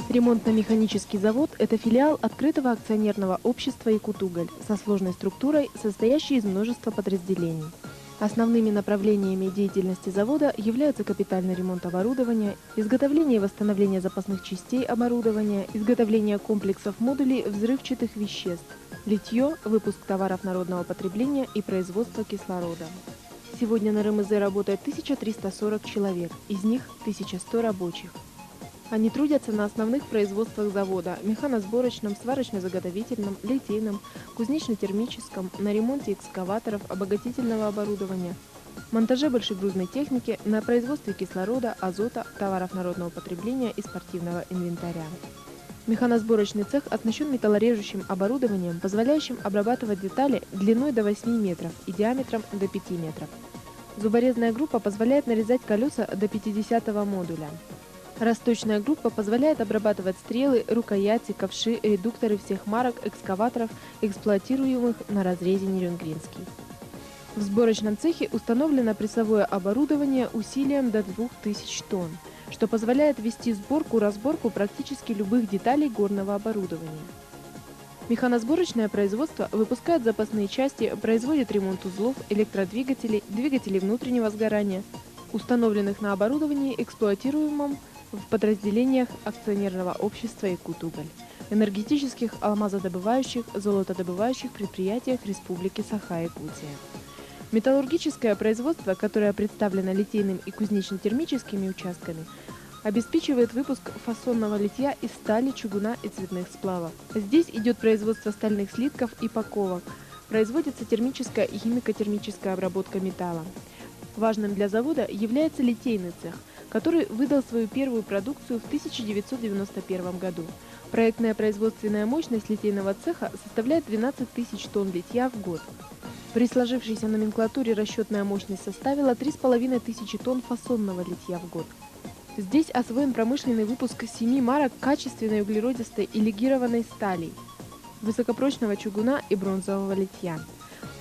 Ремонтно-механический завод – это филиал открытого акционерного общества «Якутуголь» со сложной структурой, состоящей из множества подразделений. Основными направлениями деятельности завода являются капитальный ремонт оборудования, изготовление и восстановление запасных частей оборудования, изготовление комплексов модулей взрывчатых веществ, литье, выпуск товаров народного потребления и производство кислорода. Сегодня на РМЗ работает 1340 человек, из них 1100 рабочих. Они трудятся на основных производствах завода – механосборочном, сварочно-заготовительном, литейном, кузнечно-термическом, на ремонте экскаваторов, обогатительного оборудования, монтаже большегрузной техники, на производстве кислорода, азота, товаров народного потребления и спортивного инвентаря. Механосборочный цех оснащен металлорежущим оборудованием, позволяющим обрабатывать детали длиной до 8 метров и диаметром до 5 метров. Зуборезная группа позволяет нарезать колеса до 50-го модуля. Расточная группа позволяет обрабатывать стрелы, рукояти, ковши, редукторы всех марок экскаваторов, эксплуатируемых на разрезе Нерюнгринский. В сборочном цехе установлено прессовое оборудование усилием до 2000 тонн, что позволяет вести сборку-разборку практически любых деталей горного оборудования. Механосборочное производство выпускает запасные части, производит ремонт узлов, электродвигателей, двигателей внутреннего сгорания, установленных на оборудовании, эксплуатируемом в подразделениях акционерного общества «Якутуголь», энергетических, алмазодобывающих, золотодобывающих предприятиях Республики Саха-Якутия. Металлургическое производство, которое представлено литейным и кузнечно-термическими участками, обеспечивает выпуск фасонного литья из стали, чугуна и цветных сплавов. Здесь идет производство стальных слитков и паковок, производится термическая и химико-термическая обработка металла. Важным для завода является литейный цех, который выдал свою первую продукцию в 1991 году. Проектная производственная мощность литейного цеха составляет 12 тысяч тонн литья в год. При сложившейся номенклатуре расчетная мощность составила 3500 тонн фасонного литья в год. Здесь освоен промышленный выпуск 7 марок качественной углеродистой и легированной стали, высокопрочного чугуна и бронзового литья.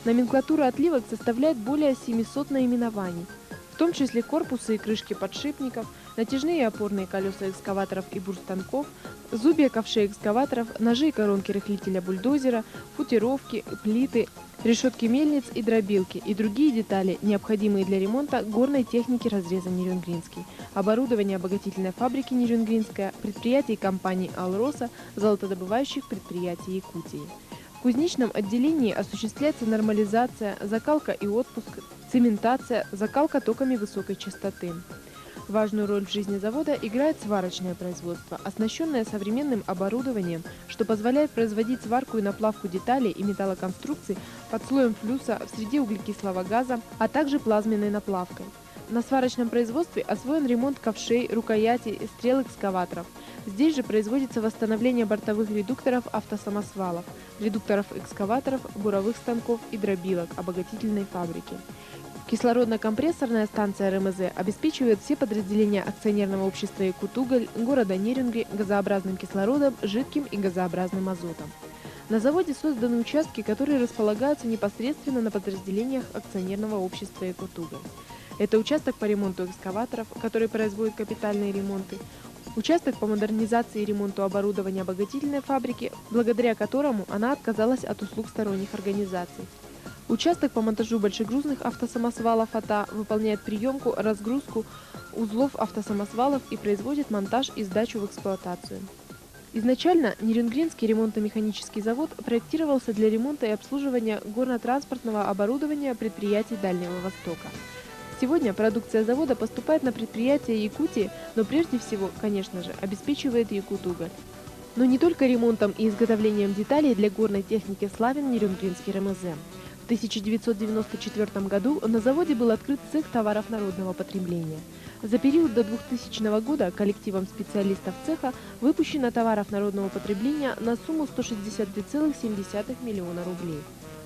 Номенклатура отливок составляет более 700 наименований, в том числе корпусы и крышки подшипников, натяжные и опорные колеса экскаваторов и бурстанков, зубья ковшей экскаваторов, ножи и коронки рыхлителя бульдозера, футировки, плиты, решетки мельниц и дробилки и другие детали, необходимые для ремонта горной техники разреза Нерюнгринский, оборудование обогатительной фабрики Нерюнгринская, предприятий компаний «Алроса», золотодобывающих предприятий Якутии. В кузнечном отделении осуществляется нормализация, закалка и отпуск, цементация, закалка токами высокой частоты. Важную роль в жизни завода играет сварочное производство, оснащенное современным оборудованием, что позволяет производить сварку и наплавку деталей и металлоконструкций под слоем флюса в среде углекислого газа, а также плазменной наплавкой. На сварочном производстве освоен ремонт ковшей, рукоятей, стрел экскаваторов. Здесь же производится восстановление бортовых редукторов автосамосвалов, редукторов экскаваторов, буровых станков и дробилок обогатительной фабрики. Кислородно-компрессорная станция РМЗ обеспечивает все подразделения акционерного общества «Якутуголь» города Нерюнгри газообразным кислородом, жидким и газообразным азотом. На заводе созданы участки, которые располагаются непосредственно на подразделениях акционерного общества «Якутуголь». Это участок по ремонту экскаваторов, который производит капитальные ремонты, участок по модернизации и ремонту оборудования обогатительной фабрики, благодаря которому она отказалась от услуг сторонних организаций. Участок по монтажу большегрузных автосамосвалов АТА выполняет приемку, разгрузку узлов автосамосвалов и производит монтаж и сдачу в эксплуатацию. Изначально Нерюнгринский ремонтно-механический завод проектировался для ремонта и обслуживания горно-транспортного оборудования предприятий Дальнего Востока. Сегодня продукция завода поступает на предприятия Якутии, но прежде всего, конечно же, обеспечивает Якутуголь. Но не только ремонтом и изготовлением деталей для горной техники славен Нерюнгринский РМЗ. В 1994 году на заводе был открыт цех товаров народного потребления. За период до 2000 года коллективом специалистов цеха выпущено товаров народного потребления на сумму 162,7 миллиона рублей.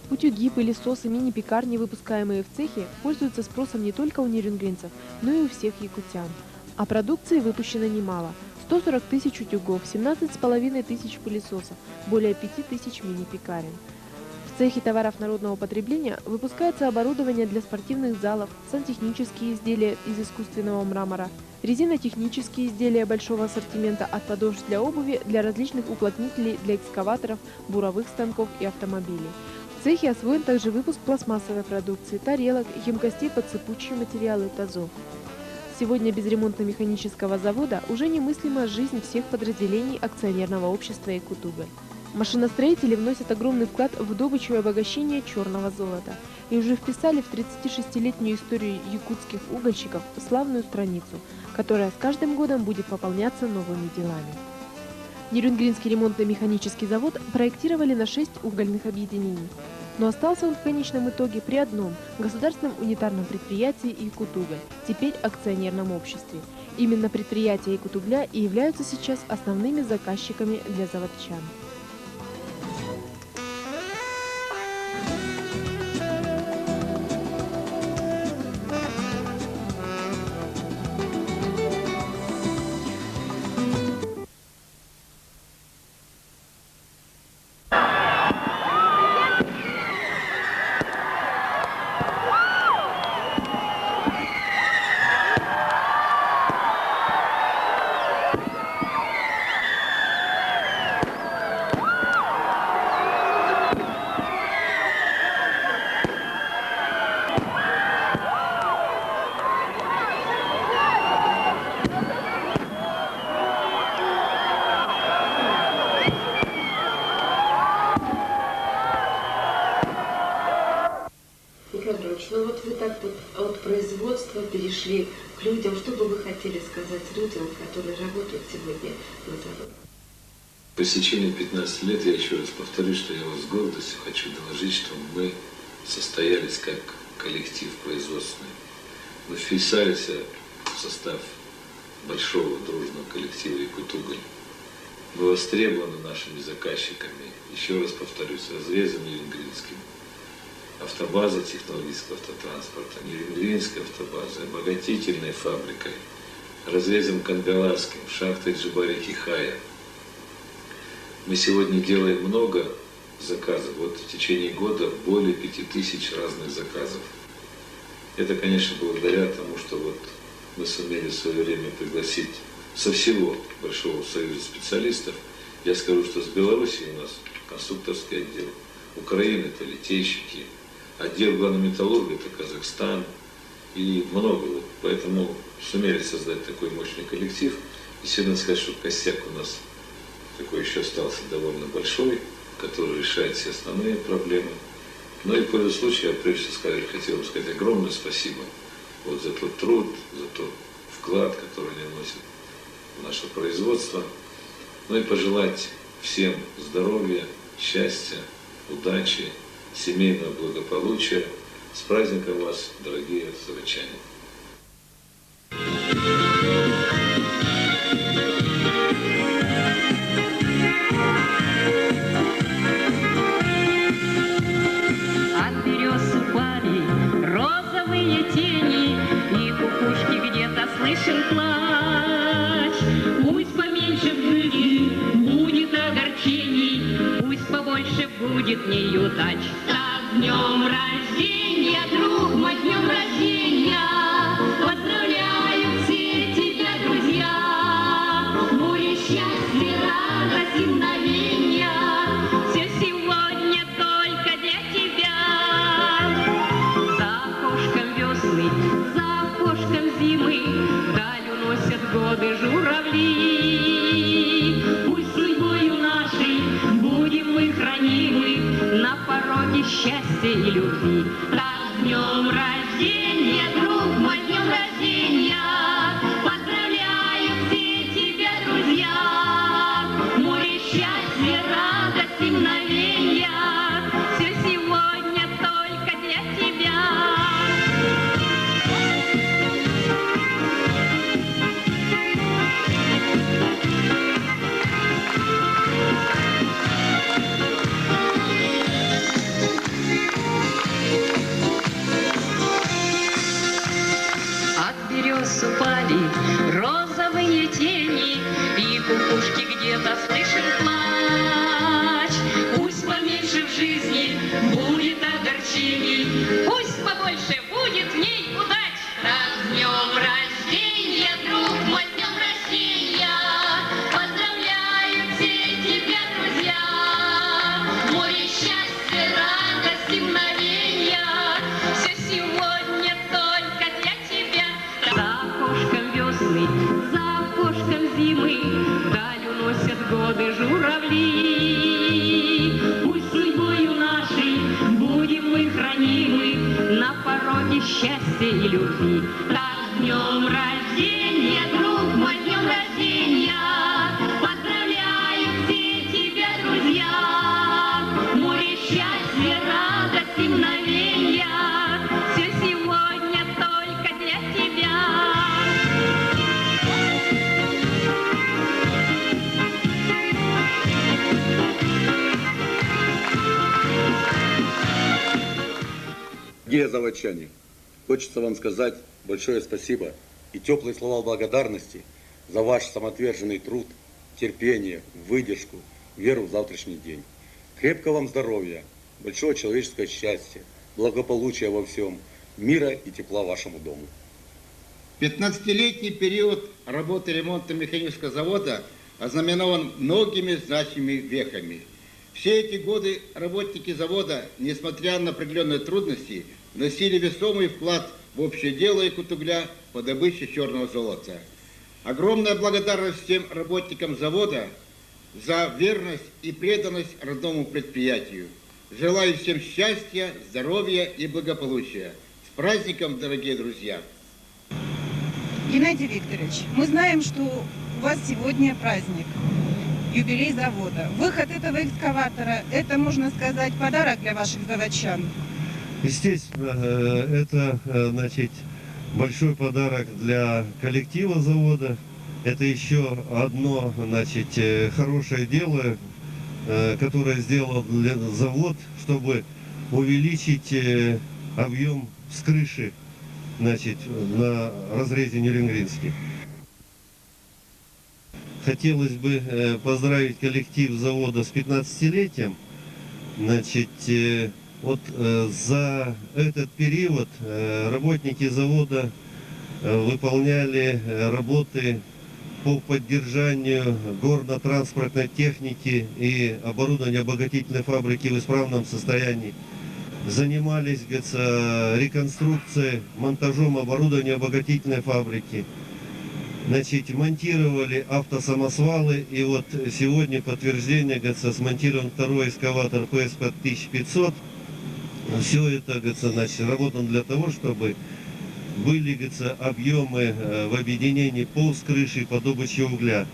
Утюги, пылесосы, мини-пекарни, выпускаемые в цехе, пользуются спросом не только у нерюнгринцев, но и у всех якутян. А продукции выпущено немало. 140 тысяч утюгов, 17,5 тысяч пылесосов, более 5 тысяч мини-пекарен. В В цехе товаров народного потребления выпускается оборудование для спортивных залов, сантехнические изделия из искусственного мрамора, резинотехнические изделия большого ассортимента от подошв для обуви для различных уплотнителей для экскаваторов, буровых станков и автомобилей. В цехе освоен также выпуск пластмассовой продукции, тарелок, емкостей под сыпучие материалы, тазов. Сегодня без ремонтно-механического завода уже немыслима жизнь всех подразделений акционерного общества «Экутуголь». Машиностроители вносят огромный вклад в добычу и обогащение черного золота и уже вписали в 36-летнюю историю якутских угольщиков славную страницу, которая с каждым годом будет пополняться новыми делами. Нерюнгринский ремонтно-механический завод проектировали на 6 угольных объединений, но остался он в конечном итоге при одном государственном унитарном предприятии «Экутуголь», теперь акционерном обществе. Именно предприятия «Экутугля» и являются сейчас основными заказчиками для заводчан. Ну вот вы так вот от производства перешли к людям. Что бы вы хотели сказать людям, которые работают сегодня на заводе? По истечении 15 лет я еще раз повторюсь, что я вас с гордостью хочу доложить, что мы состоялись как коллектив производственный. Мы вписались в состав большого дружного коллектива «Экутуголь». Мы востребованы нашими заказчиками, еще раз повторюсь, разрезом Нерюнгринским. Автобаза технологического автотранспорта, Нерюнгринской автобазой, обогатительной фабрикой, разрезом Кангаласским, шахтой Джибари-Кихая. Мы сегодня делаем много заказов. Вот в течение года более 5000 разных заказов. Это, конечно, благодаря тому, что вот мы сумели в свое время пригласить со всего Большого союза специалистов. Я скажу, что с Беларуси у нас конструкторский отдел, Украины это литейщики, отдел горнометаллурга это Казахстан и много. Вот. Поэтому сумели создать такой мощный коллектив. И сегодня сказать, что костяк у нас такой еще остался довольно большой, который решает все основные проблемы. Ну и пользуясь случаем, я прежде всего хотел бы сказать огромное спасибо вот за тот труд, за тот вклад, который они вносят в наше производство. Ну и пожелать всем здоровья, счастья, удачи, семейного благополучия. С праздником вас, дорогие заводчане! От берез упали розовые тени, и кукушки где-то слышен плач. Пусть поменьше в жизни будет огорчений, пусть побольше будет неудач. С днем рождения, друг мой, с днем рождения! Поздравляю все тебя, друзья! Море счастья, радости, мгновения! Все сегодня только для тебя! За окошком весны, за окошком зимы вдаль уносят годы журавли. Пусть судьбою нашей будем мы хранимы на пороге счастья и любви. Так, с днем рождения, друг мой, с днем рождения! Поздравляю все тебя, друзья! Море счастья, радости, мгновения! Все сегодня только для тебя! Упали розовые тени, и кукушки где-то слышен плач. Пусть поменьше побольше в жизни будет огорчений, пусть побольше будет в ней удач. Так, с днем рождения, друг мой, с днем рождения! Поздравляю все тебя, друзья! Море счастья, радости, мгновенья, все сегодня только для тебя. За окошком весны, за окошком зимы, вдаль уносят годы журавли. Пусть судьбою нашей будем мы хранимы на пороге счастья и любви. Так, с днем рождения, друг мой, с днем рождения! Поздравляю все тебя, друзья! Море счастья, радости, мгновенья, все сегодня только для тебя. Дорогие заводчане, хочется вам сказать большое спасибо и теплые слова благодарности за ваш самоотверженный труд, терпение, выдержку, веру в завтрашний день. Крепкого вам здоровья, большого человеческого счастья, благополучия во всем, мира и тепла вашему дому. 15-летний период работы ремонтно-механического завода ознаменован многими значимыми вехами. Все эти годы работники завода, несмотря на определенные трудности, вносили весомый вклад в общее дело Икутугля по добыче черного золота. Огромная благодарность всем работникам завода за верность и преданность родному предприятию. Желаю всем счастья, здоровья и благополучия. С праздником, дорогие друзья! Геннадий Викторович, мы знаем, что у вас сегодня праздник, юбилей завода. Выход этого экскаватора – это, можно сказать, подарок для ваших заводчан. Естественно, это, значит, большой подарок для коллектива завода. Это еще одно, значит, хорошее дело, которое сделал завод, чтобы увеличить объем с крыши, значит, на разрезе Нерюнгринский. Хотелось бы поздравить коллектив завода с 15-летием. Значит, вот за этот период работники завода выполняли работы по поддержанию горно-транспортной техники и оборудования обогатительной фабрики в исправном состоянии. Занимались, говорится, реконструкцией, монтажом оборудования обогатительной фабрики. Значит, монтировали автосамосвалы, и вот сегодня подтверждение, говорится, смонтирован второй экскаватор ПСП 1500. Все это, говорится, значит, работано для того, чтобы были, говорится, объемы в объединении пол с крышей по добыче угля.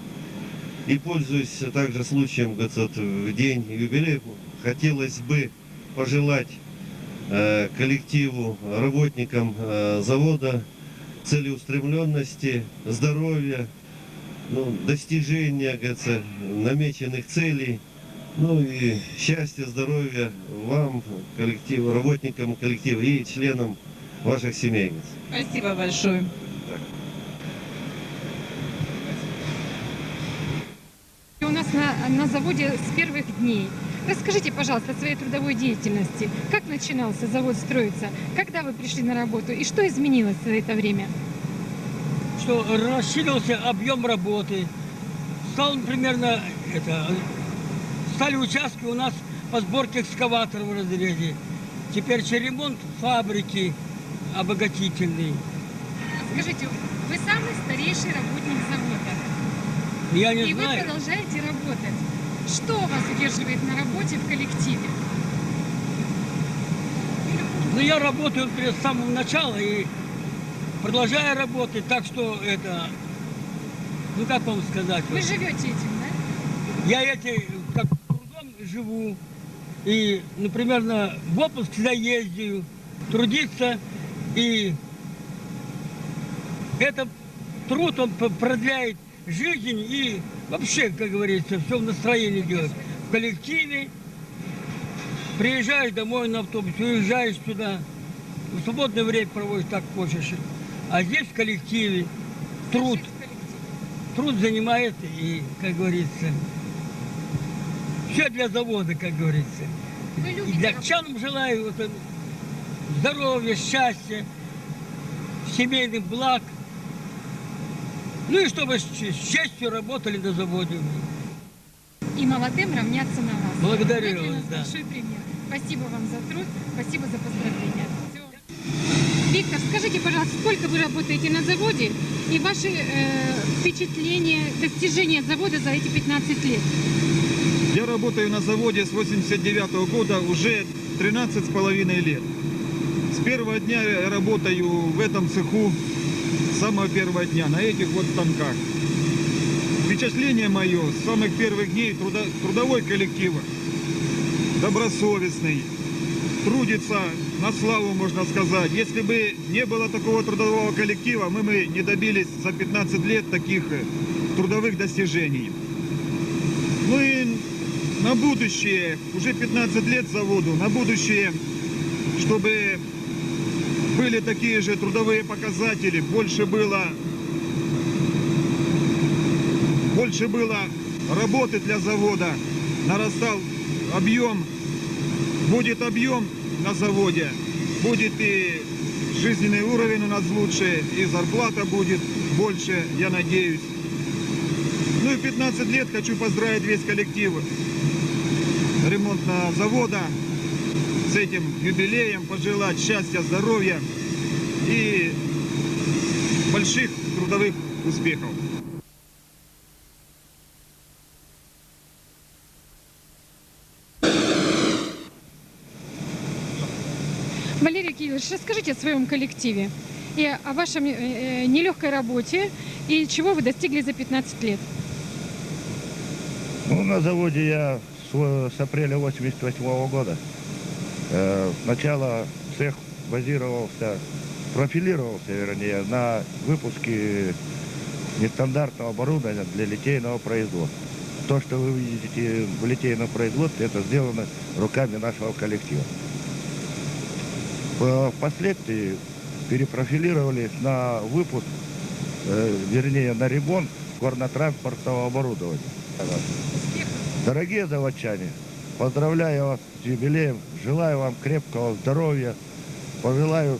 И пользуясь также случаем, говорится, вот в день юбилея, хотелось бы пожелать коллективу, работникам завода целеустремленности, здоровья, достижения, говорится, намеченных целей, и счастья, здоровья вам, коллективу, работникам коллектива и членам ваших семей. Спасибо большое. У нас на заводе с первых дней. Расскажите, пожалуйста, о своей трудовой деятельности. Как начинался завод строиться? Когда вы пришли на работу? И что изменилось за это время? Что расширился объем работы. Стали участки у нас по сборке экскаваторов в разрезе. Теперь ремонт фабрики обогатительный. Скажите, вы самый старейший работник завода. Я не И знаю. вы продолжаете работать. Что вас удерживает на работе в коллективе? Я работаю с самого начала и продолжаю работать, так что это, как вам сказать? Вы живете этим, да? Я как трудом живу и, например, в отпуск всегда ездию, трудиться, и этот труд, он продляет жизнь и вообще, как говорится, все в настроении делать. В коллективе приезжаешь домой на автобусе, уезжаешь туда, в свободное время проводишь так хочешь. А здесь в коллективе труд занимает и, как говорится, все для завода, как говорится. Вы И любите датчанам желаю вот, здоровья, счастья, семейных благ. Ну и чтобы с честью работали на заводе. и молодым равняться на вас. Благодарю Вы для вас, нас да. большой пример. Спасибо вам за труд, спасибо за поздравления. Всего. Виктор, скажите, пожалуйста, сколько вы работаете на заводе и ваши впечатления, достижения завода за эти 15 лет? Я работаю на заводе с 89 года уже 13,5 лет. С первого дня я работаю в этом цеху, с самого первого дня, на этих вот станках. Впечатление мое с самых первых дней трудовой коллектив, добросовестный, трудится на славу, можно сказать. Если бы не было такого трудового коллектива, мы бы не добились за 15 лет таких трудовых достижений. Ну и на будущее, уже 15 лет заводу, на будущее, чтобы были такие же трудовые показатели, больше было работы для завода, нарастал объем, будет объем на заводе, будет и жизненный уровень у нас лучше, и зарплата будет больше, я надеюсь. Ну и 15 лет хочу поздравить весь коллектив ремонтного завода с этим юбилеем, пожелать счастья, здоровья и больших трудовых успехов. Валерий Кириллович, расскажите о своем коллективе и о вашей нелегкой работе и чего вы достигли за 15 лет. Ну, на заводе я с апреля 1988 года. Сначала цех профилировался, вернее, на выпуске нестандартного оборудования для литейного производства. То, что вы видите в литейном производстве, это сделано руками нашего коллектива. Впоследствии перепрофилировались на выпуск, вернее, на ремонт горно-транспортного оборудования. Дорогие заводчане, поздравляю вас с юбилеем, желаю вам крепкого здоровья, пожелаю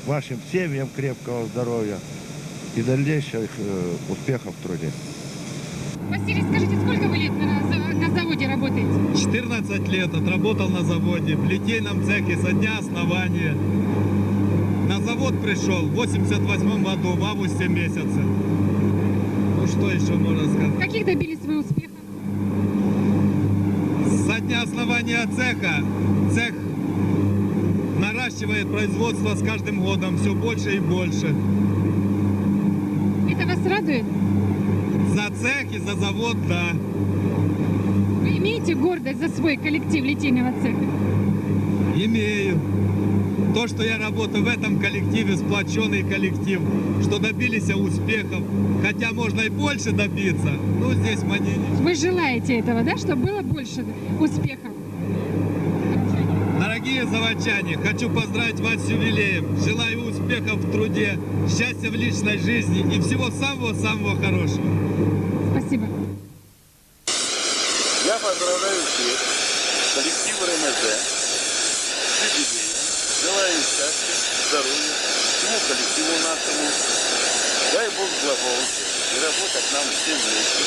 вашим семьям крепкого здоровья и дальнейших успехов в труде. Василий, скажите, сколько вы лет на заводе работаете? 14 лет отработал на заводе, в литейном цехе со дня основания. На завод пришел в 88 году, в августе месяце. Ну что еще можно сказать? Каких добились вы успехов? Со дня основания цеха, цех наращивает производство с каждым годом все больше и больше. Это вас радует? За цех и за завод, да. Вы имеете гордость за свой коллектив литейного цеха? Имею. То, что я работаю в этом коллективе, сплоченный коллектив, что добились успехов, хотя можно и больше добиться, но здесь мы не... Вы желаете этого, да, чтобы было больше успехов? Дорогие заводчане, хочу поздравить вас с юбилеем. Желаю успехов в труде, счастья в личной жизни и всего самого-самого хорошего. Спасибо. Я поздравляю всех, коллектив РМЗ, с юбилеем. Желаю счастья, здоровья, всему коллективу нашему. Дай Бог благополучия и работать нам всем вместе.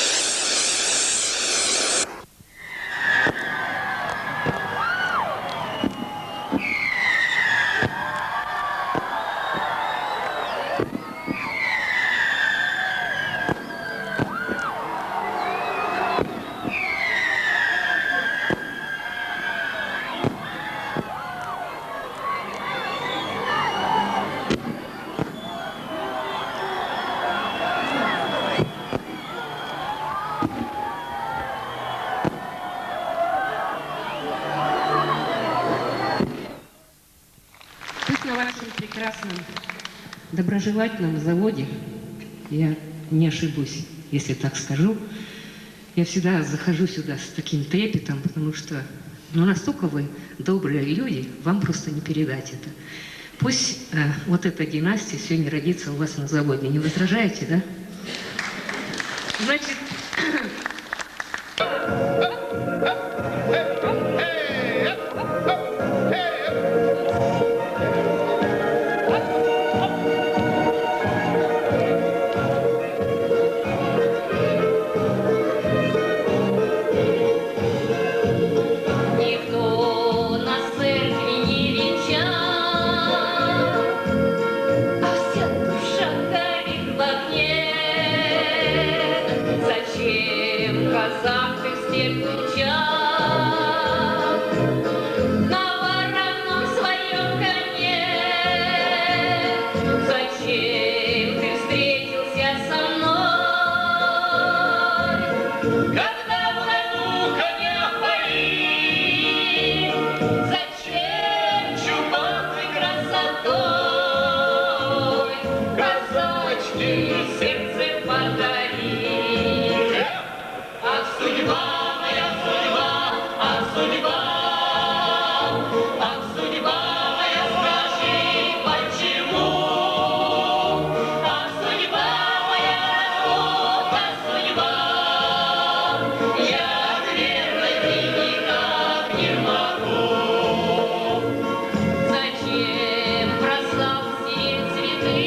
Тут на вашем прекрасном доброжелательном заводе, я не ошибусь, если так скажу, я всегда захожу сюда с таким трепетом, потому что настолько вы добрые люди, вам просто не передать это. Пусть вот эта династия сегодня родится у вас на заводе. Не возражаете, да? Значит, глазах ты степь кричал, на вороном своем коне. Зачем ты встретился со мной, когда в лугу коня пари? Зачем чубатый красотой казачки сердце подари? Ах, судьба моя, судьба, ах, судьба, ах, судьба моя, скажи, почему? Ах, судьба моя, разлука, судьба, я отвергнуть никак не могу. Зачем прослал все цветы?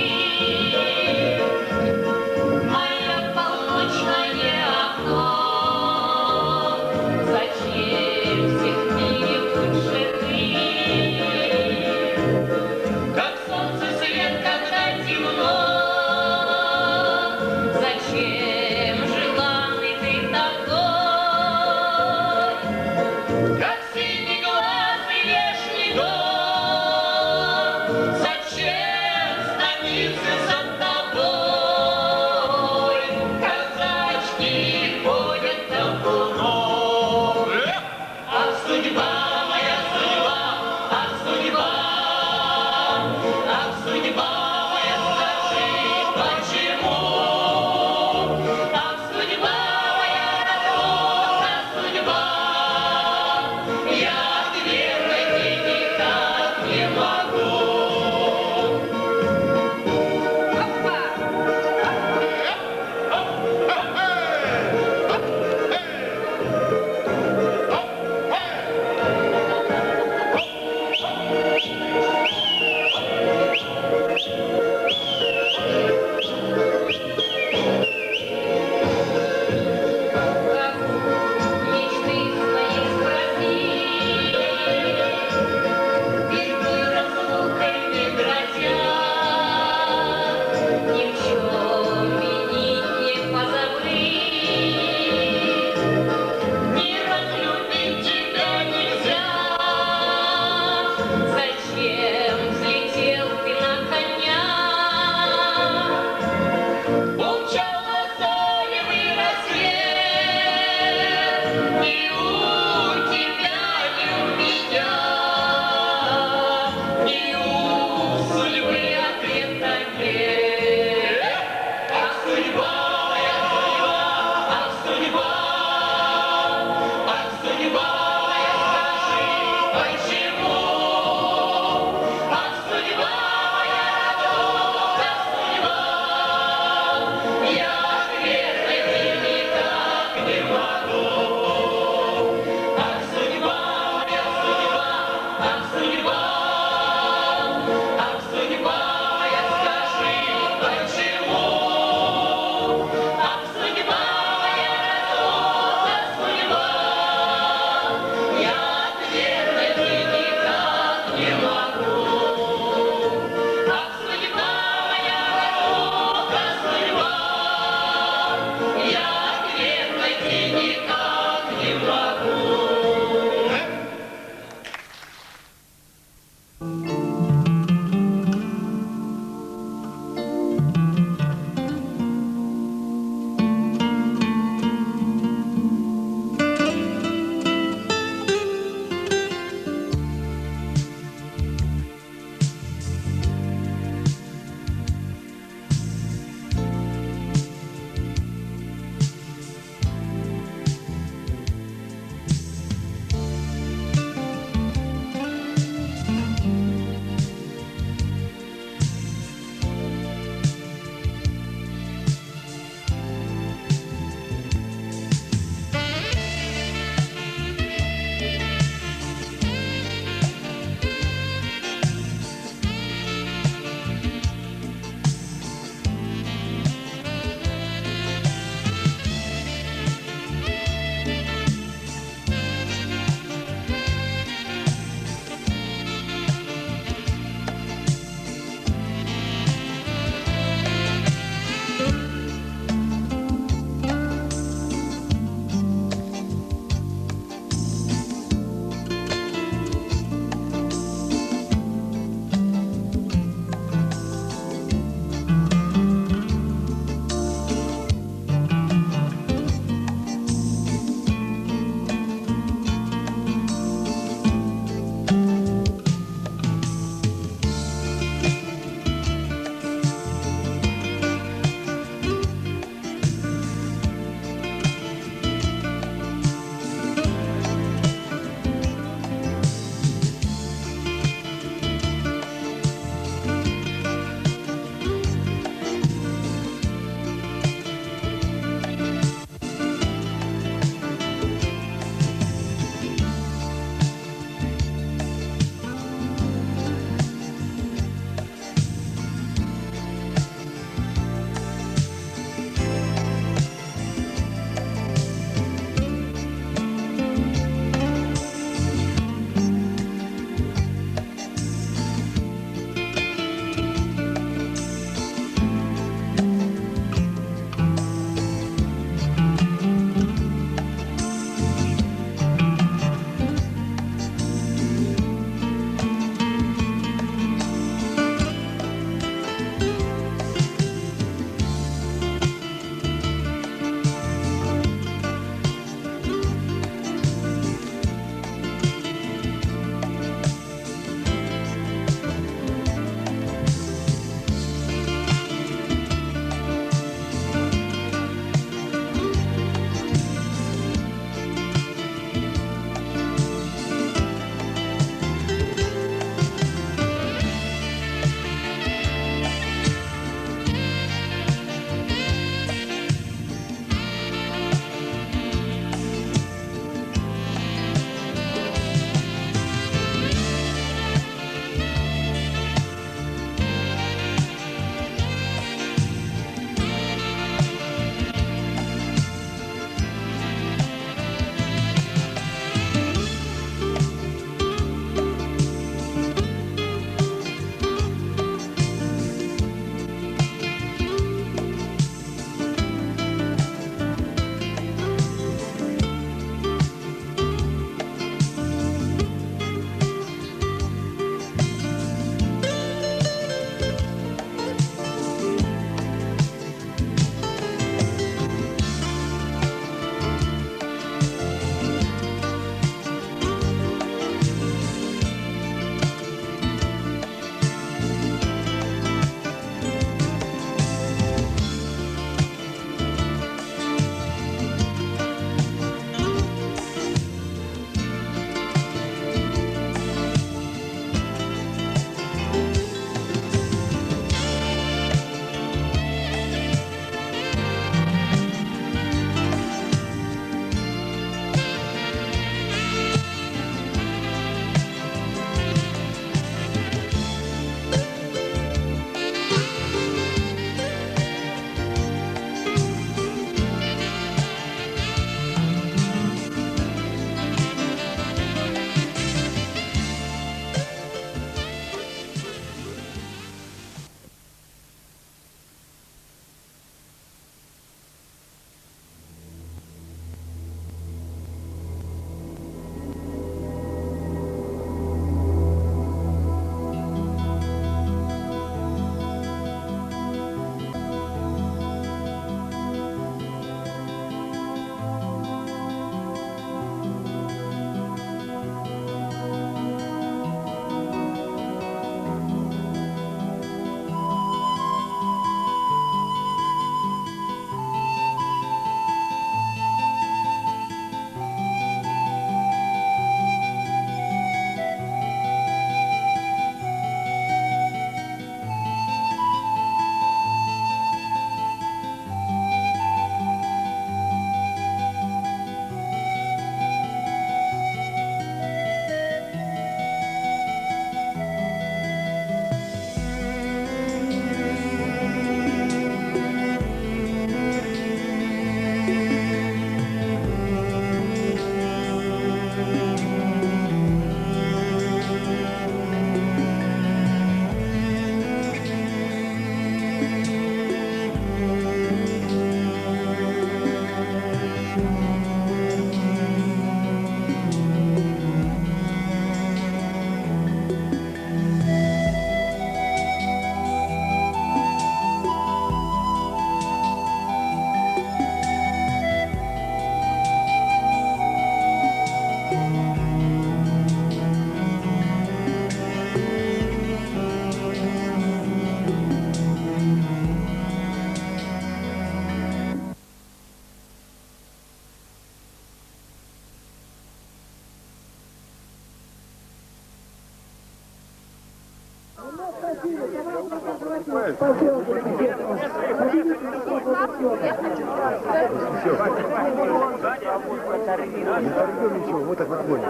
Ничего, вот так вот.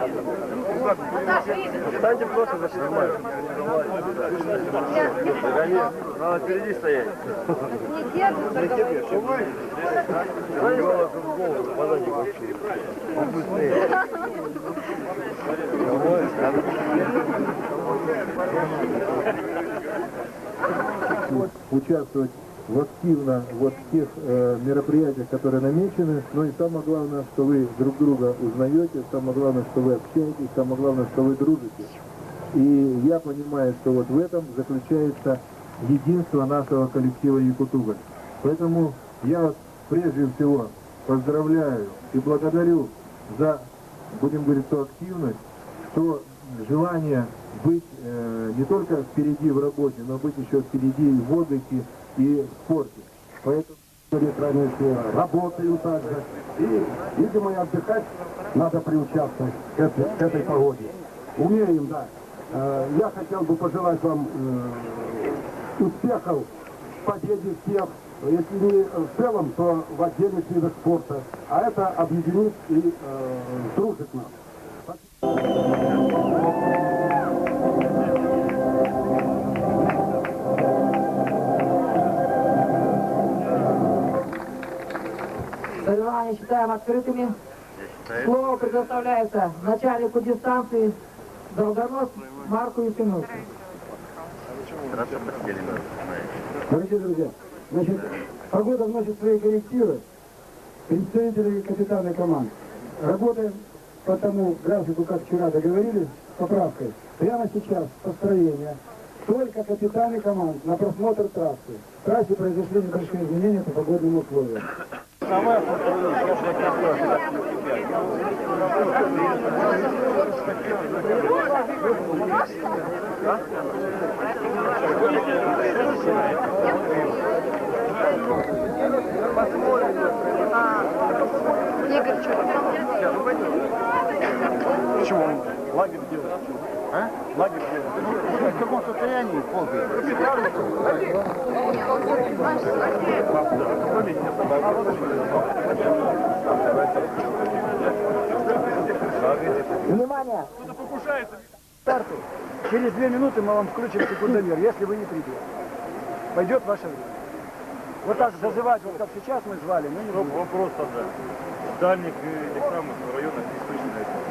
Встаньте просто, значит, нормально. Надо впереди стоять. Не терпишь. Голос в голову, подойди вообще. Он быстрее. Участвовать активно в тех мероприятиях, которые намечены. Но и самое главное, что вы друг друга узнаете, самое главное, что вы общаетесь, самое главное, что вы дружите. И я понимаю, что вот в этом заключается единство нашего коллектива Якутуголь. Поэтому я вас прежде всего поздравляю и благодарю за, будем говорить, ту активность, то желание быть не только впереди в работе, но быть еще впереди и в отдыхе, и в спорте. Поэтому работаю также. И, видимо, и отдыхать надо приучаться к этой погоде. Умеем, да. Я хотел бы пожелать вам успехов в победе всех, если не в целом, то в отдельных видах спорта. А это объединит и дружит нас. Соревнования считаем открытыми. Слово предоставляется начальнику дистанции Долгонос Марку Ефимовичу. Дорогие друзья, значит, погода вносит свои коррективы. Представители капитальной команды. Работаем по тому графику, как вчера договорились, с поправкой. Прямо сейчас построение. Только капитаны команд на просмотр трассы. В трассе произошли небольшие изменения по погодным условиям. Почему он лагерь делает? А? Лагерь делает. В каком состоянии ползает? Внимание! Кто-то покушается. Старту. Через 2 минуты мы вам включим секундомер, если вы не придете. Пойдет ваше время. Вот так зазывать, вот как сейчас мы звали, мы не будем. Вопрос тогда. В дальних этих самых районах не слышно этого.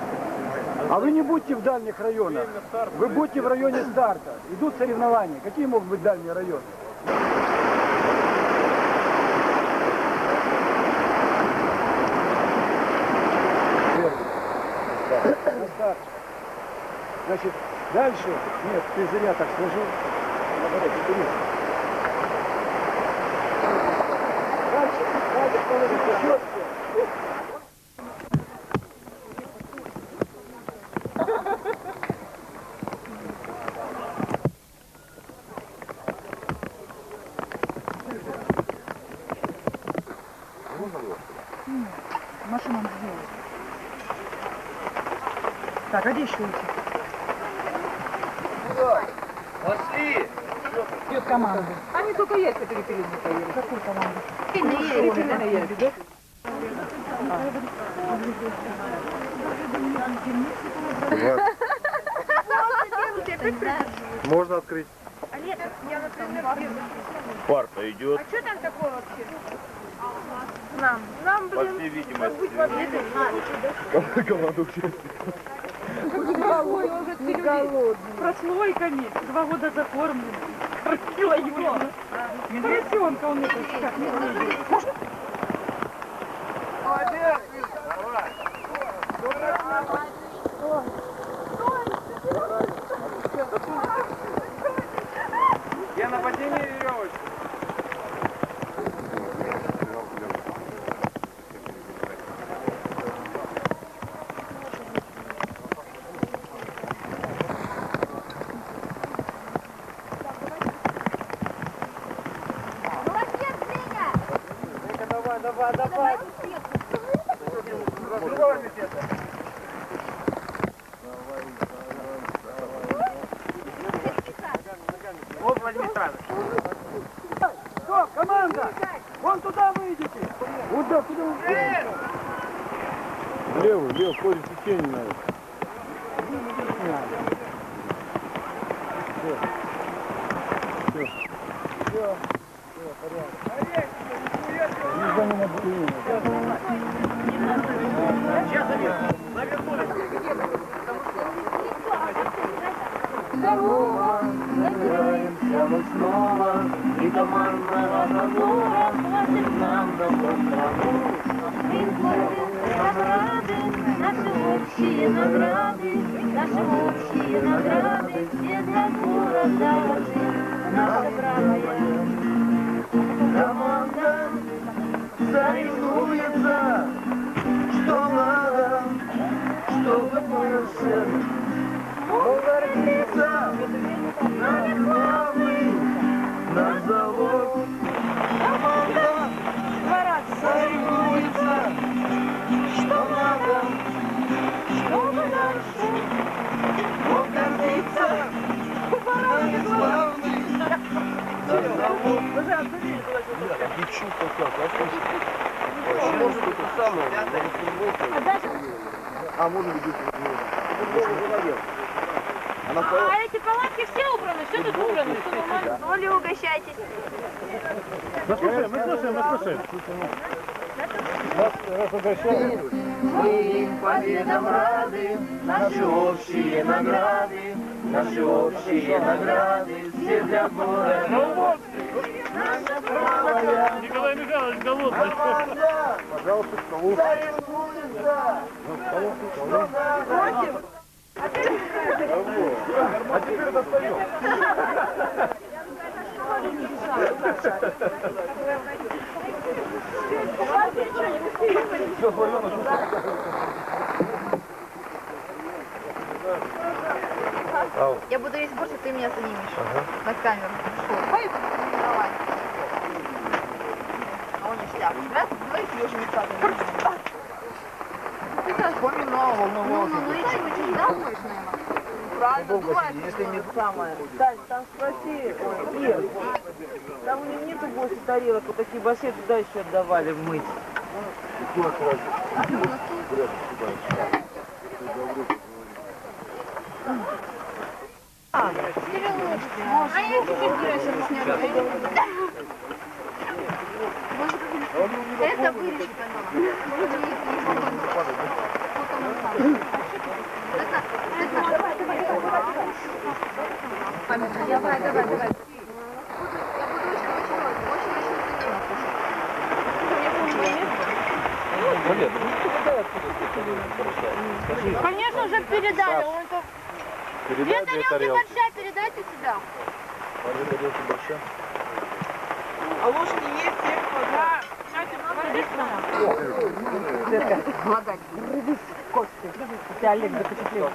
А вы не будьте в дальних районах. Вы будьте в районе старта. Идут соревнования. Какие могут быть дальние районы? На старт. Значит, дальше. Нет, ты зря так сложил. Дальше положите четко. Машину надо сделать. Так, а где еще эти? Пошли! Идет команда. Они только есть, которые перед ней поели. Какую команду? Перед Можно открыть. А нет, я, например, Парта идет. А что там такое вообще? Нам, По блин, всей видимости. команду Голодный. Прослойками. 2 года закормлены. Просила его. Поросенка он это как не видит. Молодец! Я на падении веревочку. Давай. Вот, Владимир Иванович. Стоп, команда! Вон туда выйдите! Вот да, туда выйдите! Левый, входит в течение надо. Все, порядок. Здорово, собираемся мы снова, и команда разговора платит нам добро страну. Награды, наши общие награды, наши общие награды, все для города наша бравая команда соревнуется, что надо, чтобы больше гордиться, наш главный, наш завод. Команда соревнуется, что надо, чтобы дальше он гордится, наш главный, наш завод. Может быть, это самое. А может быть, А эти палатки все убраны? Все тут убрано? Все нормально? Оля, угощайтесь. Мы слушаем. Мы им победам рады, наши общие награды, все для города. Наша правая Николай Михайлович голодный. команда Пожалуйста, к столу. соревнуется. Против? А теперь достаем. Все, Славёна, Я буду есть борщ, а ты меня снимешь. На камеру. Пойду тренировать. А он ништяк. Давайте ее уже не ставим. Вспоминал, Ну, и да, будешь, наверное? Правильно, думаешь, если не самое. Тань, там спроси, Ир, там у них нету больше тарелок, вот такие большие туда еще отдавали мыть. А я теперь сейчас сняли. Это вырежет Давай. Конечно, уже передали. Две тарелки борща передайте сюда. Тарелки борща. А ложки есть, Гладать. Кости. Тебя Олег запечатлел.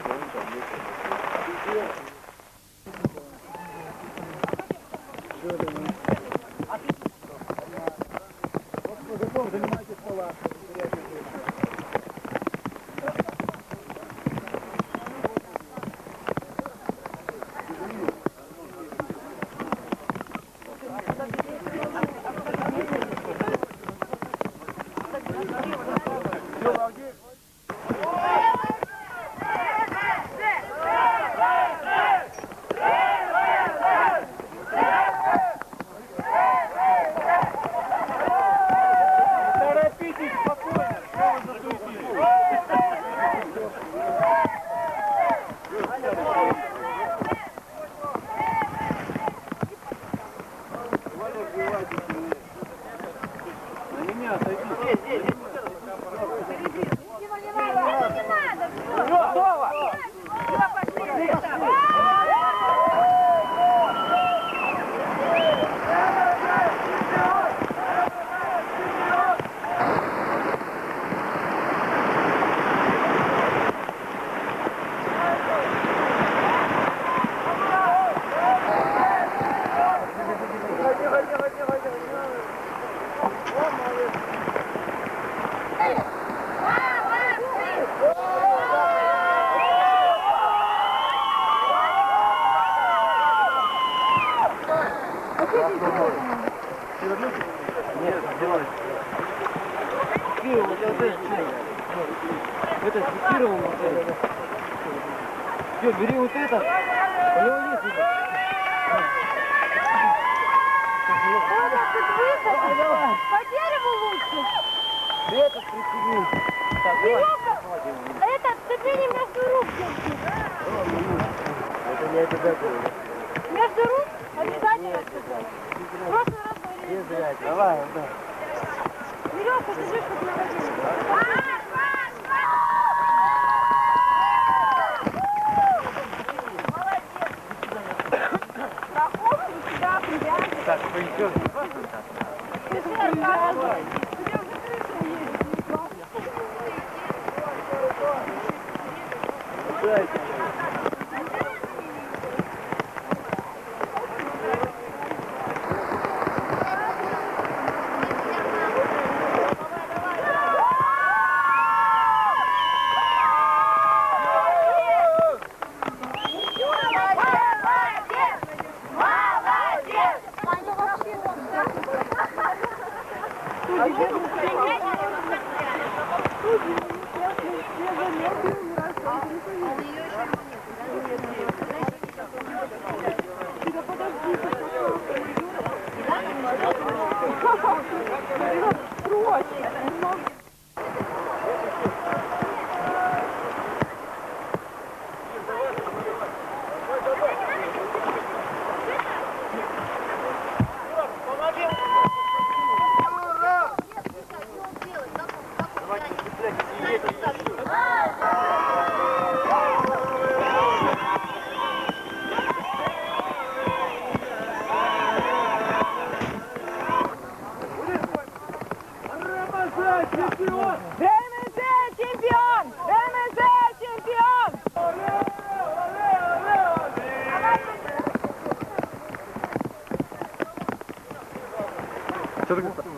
Это фиксировано. Все, бери вот это. У него есть это. По дереву лучше. Этот прицепил. Веревка. Это сцепление между рук. Это не обязательно. Между рук обязательно сцеплять. В прошлый раз говорили. Давай, да. Веревка, ты жишь, как на воде. Так, пойдем.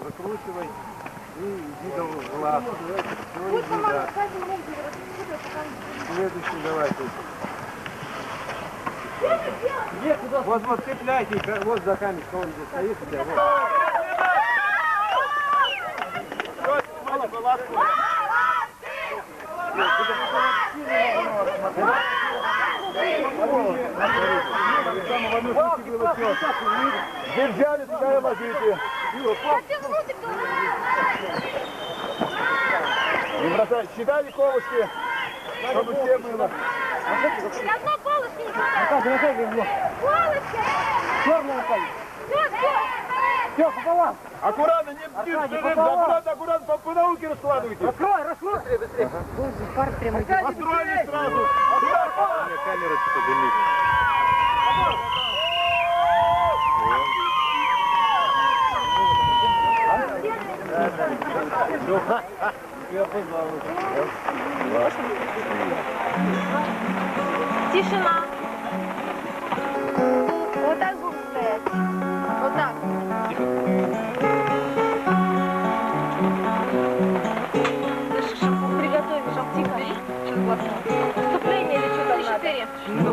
Закручивай и иди до глаз. Следующий давайте. Вот цепляйте, вот за камень, что он здесь стоит у тебя. Держали, туда и ложите. Не бросай, считали колышки, чтобы все было. Одно колышки не хватает. Колышки! Черная паль. Все, пополам. Аккуратно, не аккуратно, по науке раскладывайте. Раскрой, быстрее. Построили сразу. Камера что-то дымит. Тишина. Вот так будем стоять. Вот так. Чтобы приготовить, чтобы тихо. Вступление или что там надо?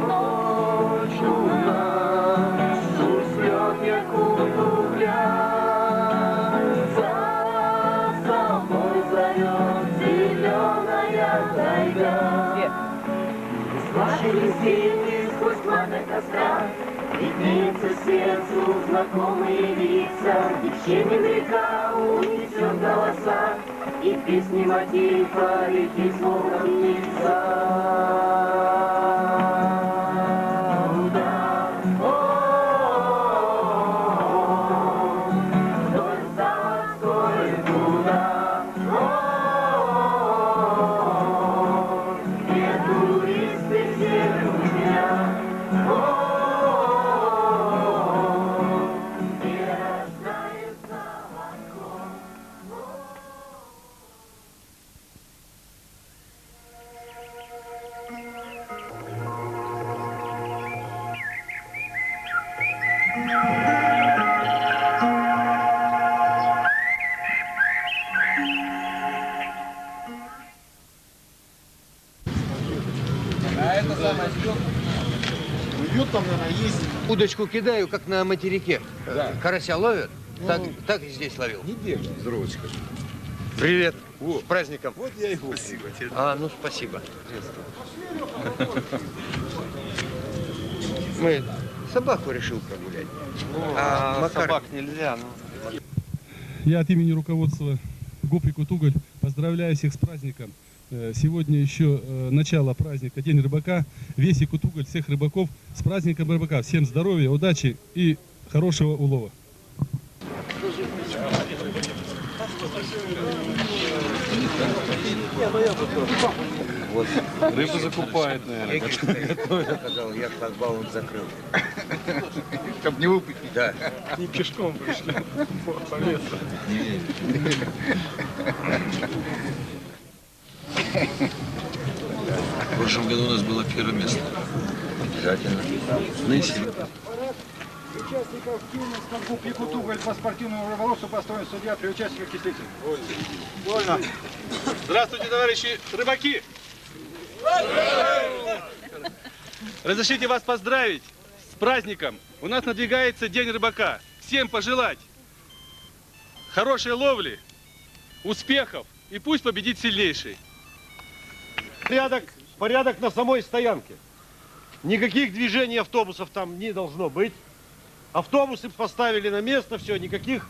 Ночь луна, уснет як угля, за собой зовет зеленая тайга. С вашей лисины сквозь пламя костра виднеется сердцу знакомые лица. Течением река унесет голоса, и в песне мотива летит словно птица. Удочку кидаю, как на материке. Да. Карася ловят. Так и здесь ловил. Не бегай. Здоровочка. Привет. С праздником. Вот я и гость. Спасибо. Ну спасибо. Мы собаку решил прогулять. Макар... собак нельзя. Я от имени руководства ГУП «Якут-Уголь» поздравляю всех с праздником. Сегодня еще начало праздника, День рыбака. Весь Якут-Уголь, всех рыбаков с праздником рыбака. Всем здоровья, удачи и хорошего улова. Вот. Рыбу закупает, наверное. Я сказал, я шлагбаум закрыл. Чтоб не выпить. Да. Не пешком пришли. По лесу. В прошлом году у нас было первое место. Обязательно. Участников Киевского ГУП «Якут-Уголь» по спортивному рыболовству построен судья при участниках кислицы. Вольно. Здравствуйте, товарищи рыбаки! Разрешите вас поздравить с праздником. У нас надвигается День рыбака. Всем пожелать хорошей ловли, успехов и пусть победит сильнейший. Порядок на самой стоянке. Никаких движений автобусов там не должно быть. Автобусы поставили на место, все, никаких...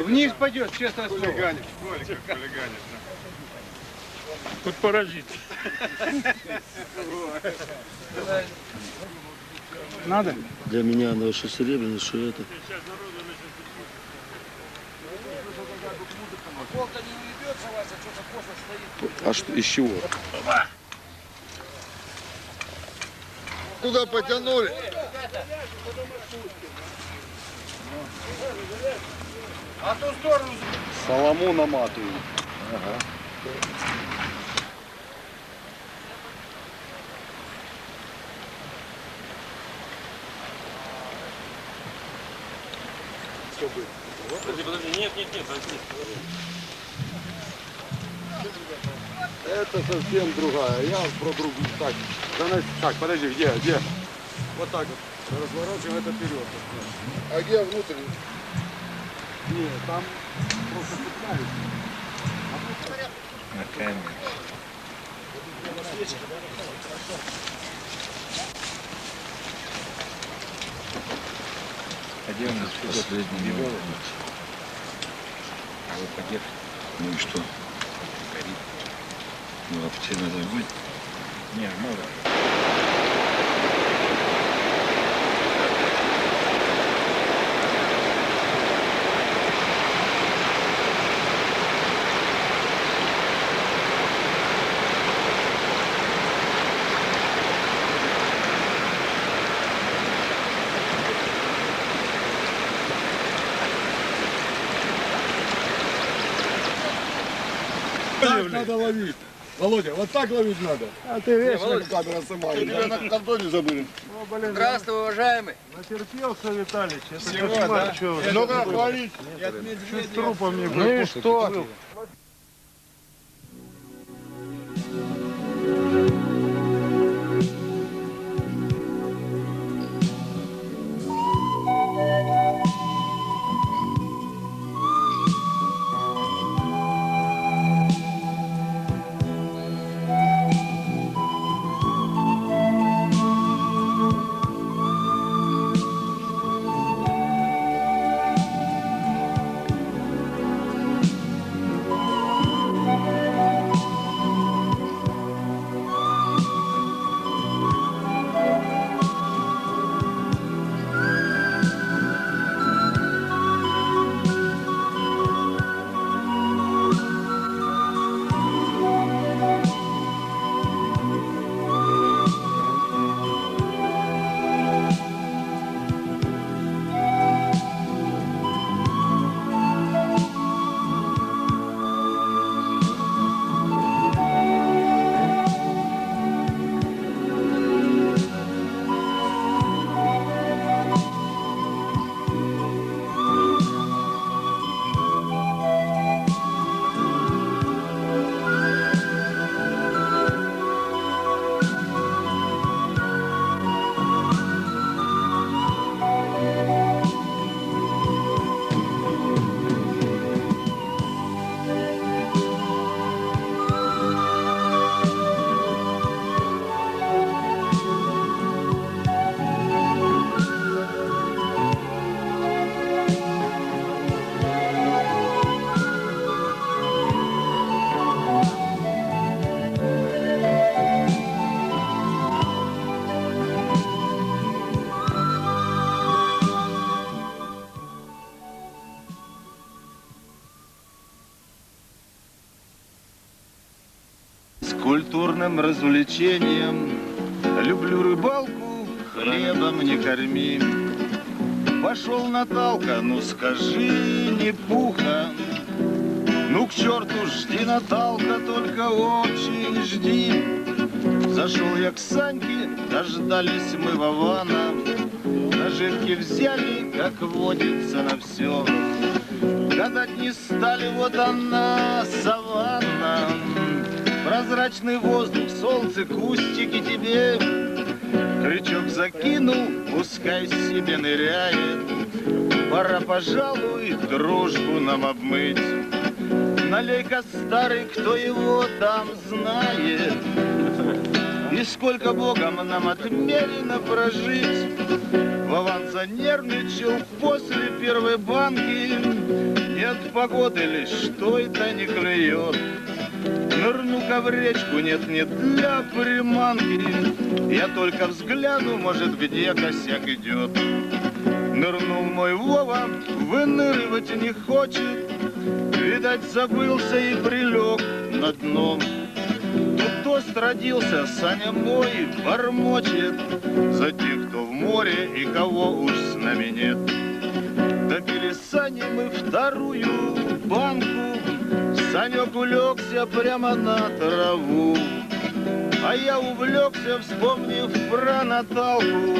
Вниз пойдет, честное слово. Тут паразит. Надо? Для меня оно что серебряное, что это. А что, из чего? Куда потянули? А ту сторону. Солому наматывают. Ага. Подожди, нет, подожди. Это совсем другая. Я про другую. Так, так, подожди, где? Вот так вот. Разворачиваем это вперед. А где внутрь? Нет, там просто цепляется. На камеру. А где у нас последний белый? А вы подержите. Ну и что? Горит. Ну а тебе надо быть? Не, можно. Так надо ловить. Володя, вот так ловить надо. А ты вечно камера сама. Тебя на картоне забыли. Здравствуй, уважаемый. Натерпелся, Виталич. Это Всего, кошмар, да? чё. Ну-ка, хвалить. Чё с трупом не Ну и что? Культурным развлечением люблю рыбалку, хлебом не корми. Пошел Наталка, ну скажи, не пуха. Ну к черту, жди, Наталка, только очень жди. Зашел я к Саньке, дождались мы Вована. Наживки взяли, как водится, на все. Гадать не стали, вот она, саванна. Прозрачный воздух, солнце, кустики тебе. Крючок закинул, пускай себе ныряет. Пора, пожалуй, дружбу нам обмыть. Налей-ка, старый, кто его там знает. И сколько Богом нам отмерено прожить. Вован занервничал после первой банки. Нет погоды лишь, что это не клюет. Нырну-ка в речку, нет-нет для приманки. Я только взгляну, может, где косяк идет. Нырнул мой Вова, выныривать не хочет. Видать, забылся и прилег на дно. Тут тост родился, Саня мой бормочет за тех, кто в море и кого уж с нами нет. Допили с Саней мы вторую банку. Санек улегся прямо на траву. А я увлекся, вспомнив про Наталку.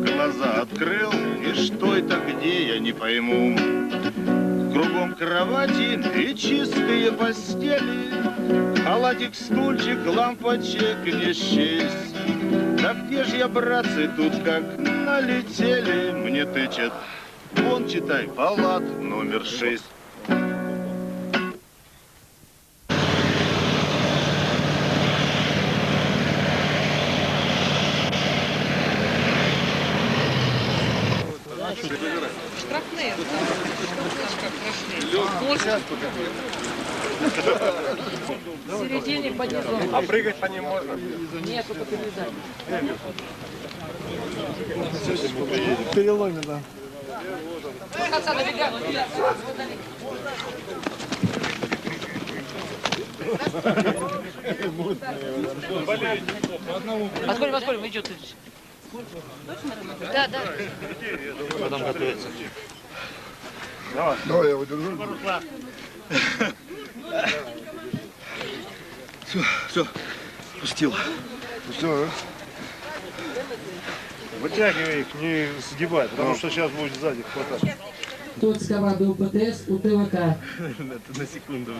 Глаза открыл, и что это, где, я не пойму. Кругом кровати и чистые постели, халатик, стульчик, лампочек не счесть. Да где ж я, братцы, тут как налетели. Мне тычет, вон читай, палат номер 6. Штрафные. В середине по низу. А прыгать по ним можно? Нет, только перелезать. Переломе, да. Поспорим, вы что-то... Да, да. Потом готовится. Давай, я его держу. Все, пустил. Пустил, да? Вытягивай их, не сгибай, потому что сейчас будет сзади хватать. Тут с команды УПТС, УТВК. Это на секунду.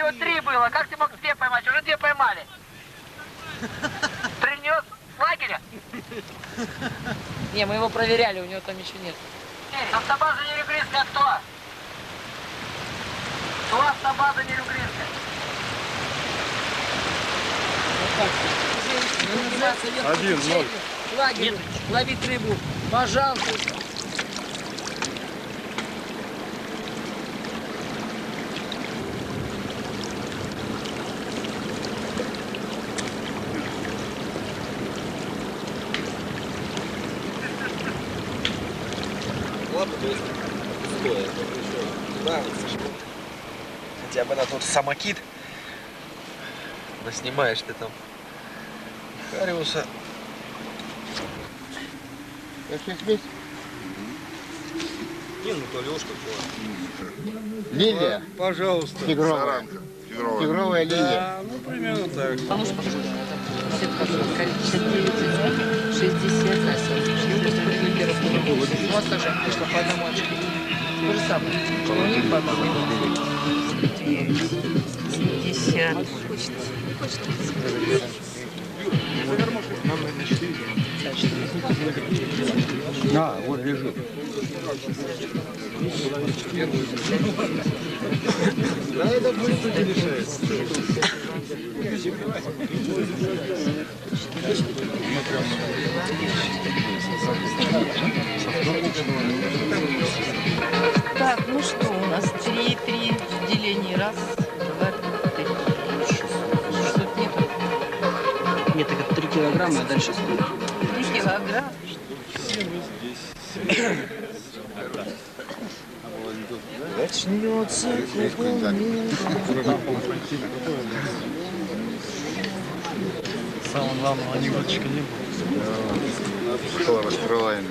всего 3 было. Как ты мог 2 поймать? Уже 2 поймали. Принес с лагеря? Не, мы его проверяли, у него там ничего нет. Автобаза Нелюгринская кто? Кто автобаза Нелюгринская? 1-0. Лагерь, ловить рыбу. Пожалуйста. Хотя бы на тот самокит наснимаешь ты там Хариуса. Не, ну то Лёшка. Лилия, пожалуйста. Тигровая. Тигровая лилия. Да, ну примерно так. А ну что покажи? 60, у вас тоже вышло по одному очку. То же самое. У них по одному. 70. Не хочет. А, вот лежит. Да это быстро не решается. Так, ну что у нас? 3 в делении. Раз, два, 3. 600 нет? Нет, это 3 килограмма, а дальше сколько? 3 килограмма. Начнется Самое главное, анекдотчика не было. Что раскрываем?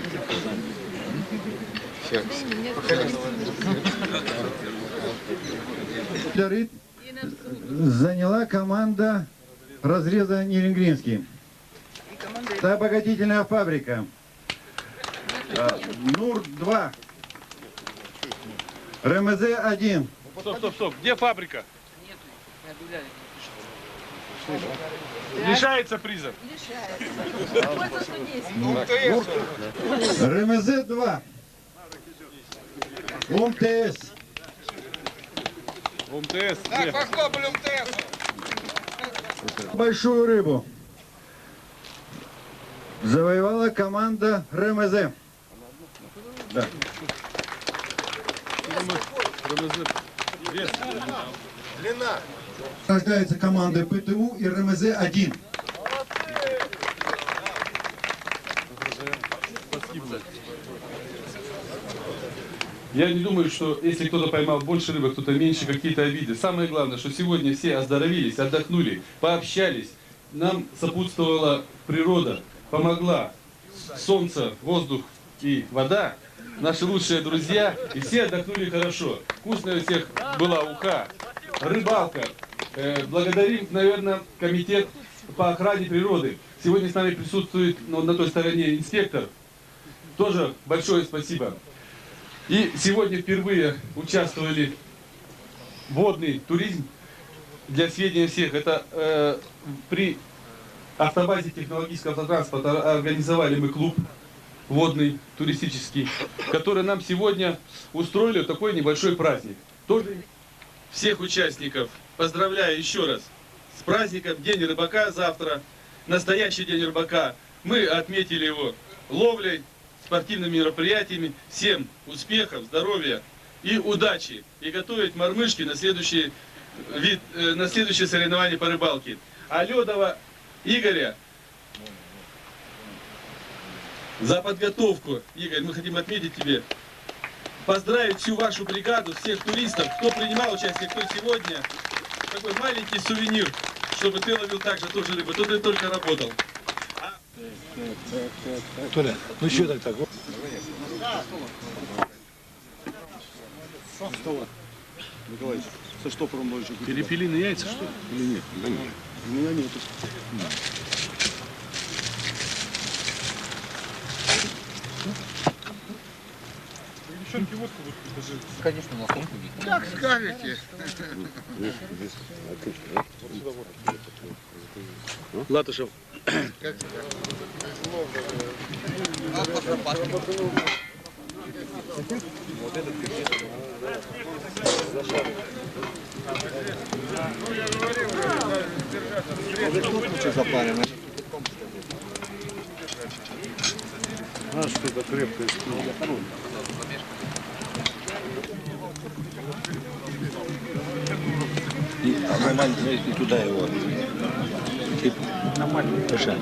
Заняла команда разреза Нерюнгринский. Это обогатительная фабрика. НУР-2. РМЗ-1. Стоп. Где фабрика? Лишается приза. РМЗ-2. УМТС. УМТС. Так, похлопали УМТС. Большую рыбу завоевала команда РМЗ. Да. Длина. Рождаются команды ПТУ и РМЗ-1. Я не думаю, что если кто-то поймал больше рыбы, кто-то меньше, какие-то обиды. Самое главное, что сегодня все оздоровились, отдохнули, пообщались. Нам сопутствовала природа, помогла солнце, воздух и вода. Наши лучшие друзья, и все отдохнули хорошо. Вкусная у всех была уха, рыбалка. Благодарим, наверное, комитет по охране природы. Сегодня с нами присутствует на той стороне инспектор. Тоже большое спасибо. И сегодня впервые участвовали в водный туризм. Для сведения всех, это при автобазе технологического автотранспорта организовали мы клуб водный, туристический, который нам сегодня устроили такой небольшой праздник. Тоже всех участников поздравляю еще раз с праздником День рыбака завтра. Настоящий День рыбака. Мы отметили его ловлей, спортивными мероприятиями. Всем успехов, здоровья и удачи. И готовить мормышки на следующее соревнование по рыбалке. А Ледова Игоря за подготовку. Игорь, мы хотим отметить тебе, поздравить всю вашу бригаду, всех туристов, кто принимал участие, кто сегодня. Такой маленький сувенир, чтобы ты ловил также тоже рыбу. Тут ты только работал. Толя, ну что так? Николаевич, со штопором больше. Перепелиные яйца, что ли? Или нет? Да нет. У меня нету. девчонки водку будут предложить. Конечно, молоком купить. Как скажете. Латышев. Как запарено. А что это крепкое спина? И туда его. Нормально. Дышать.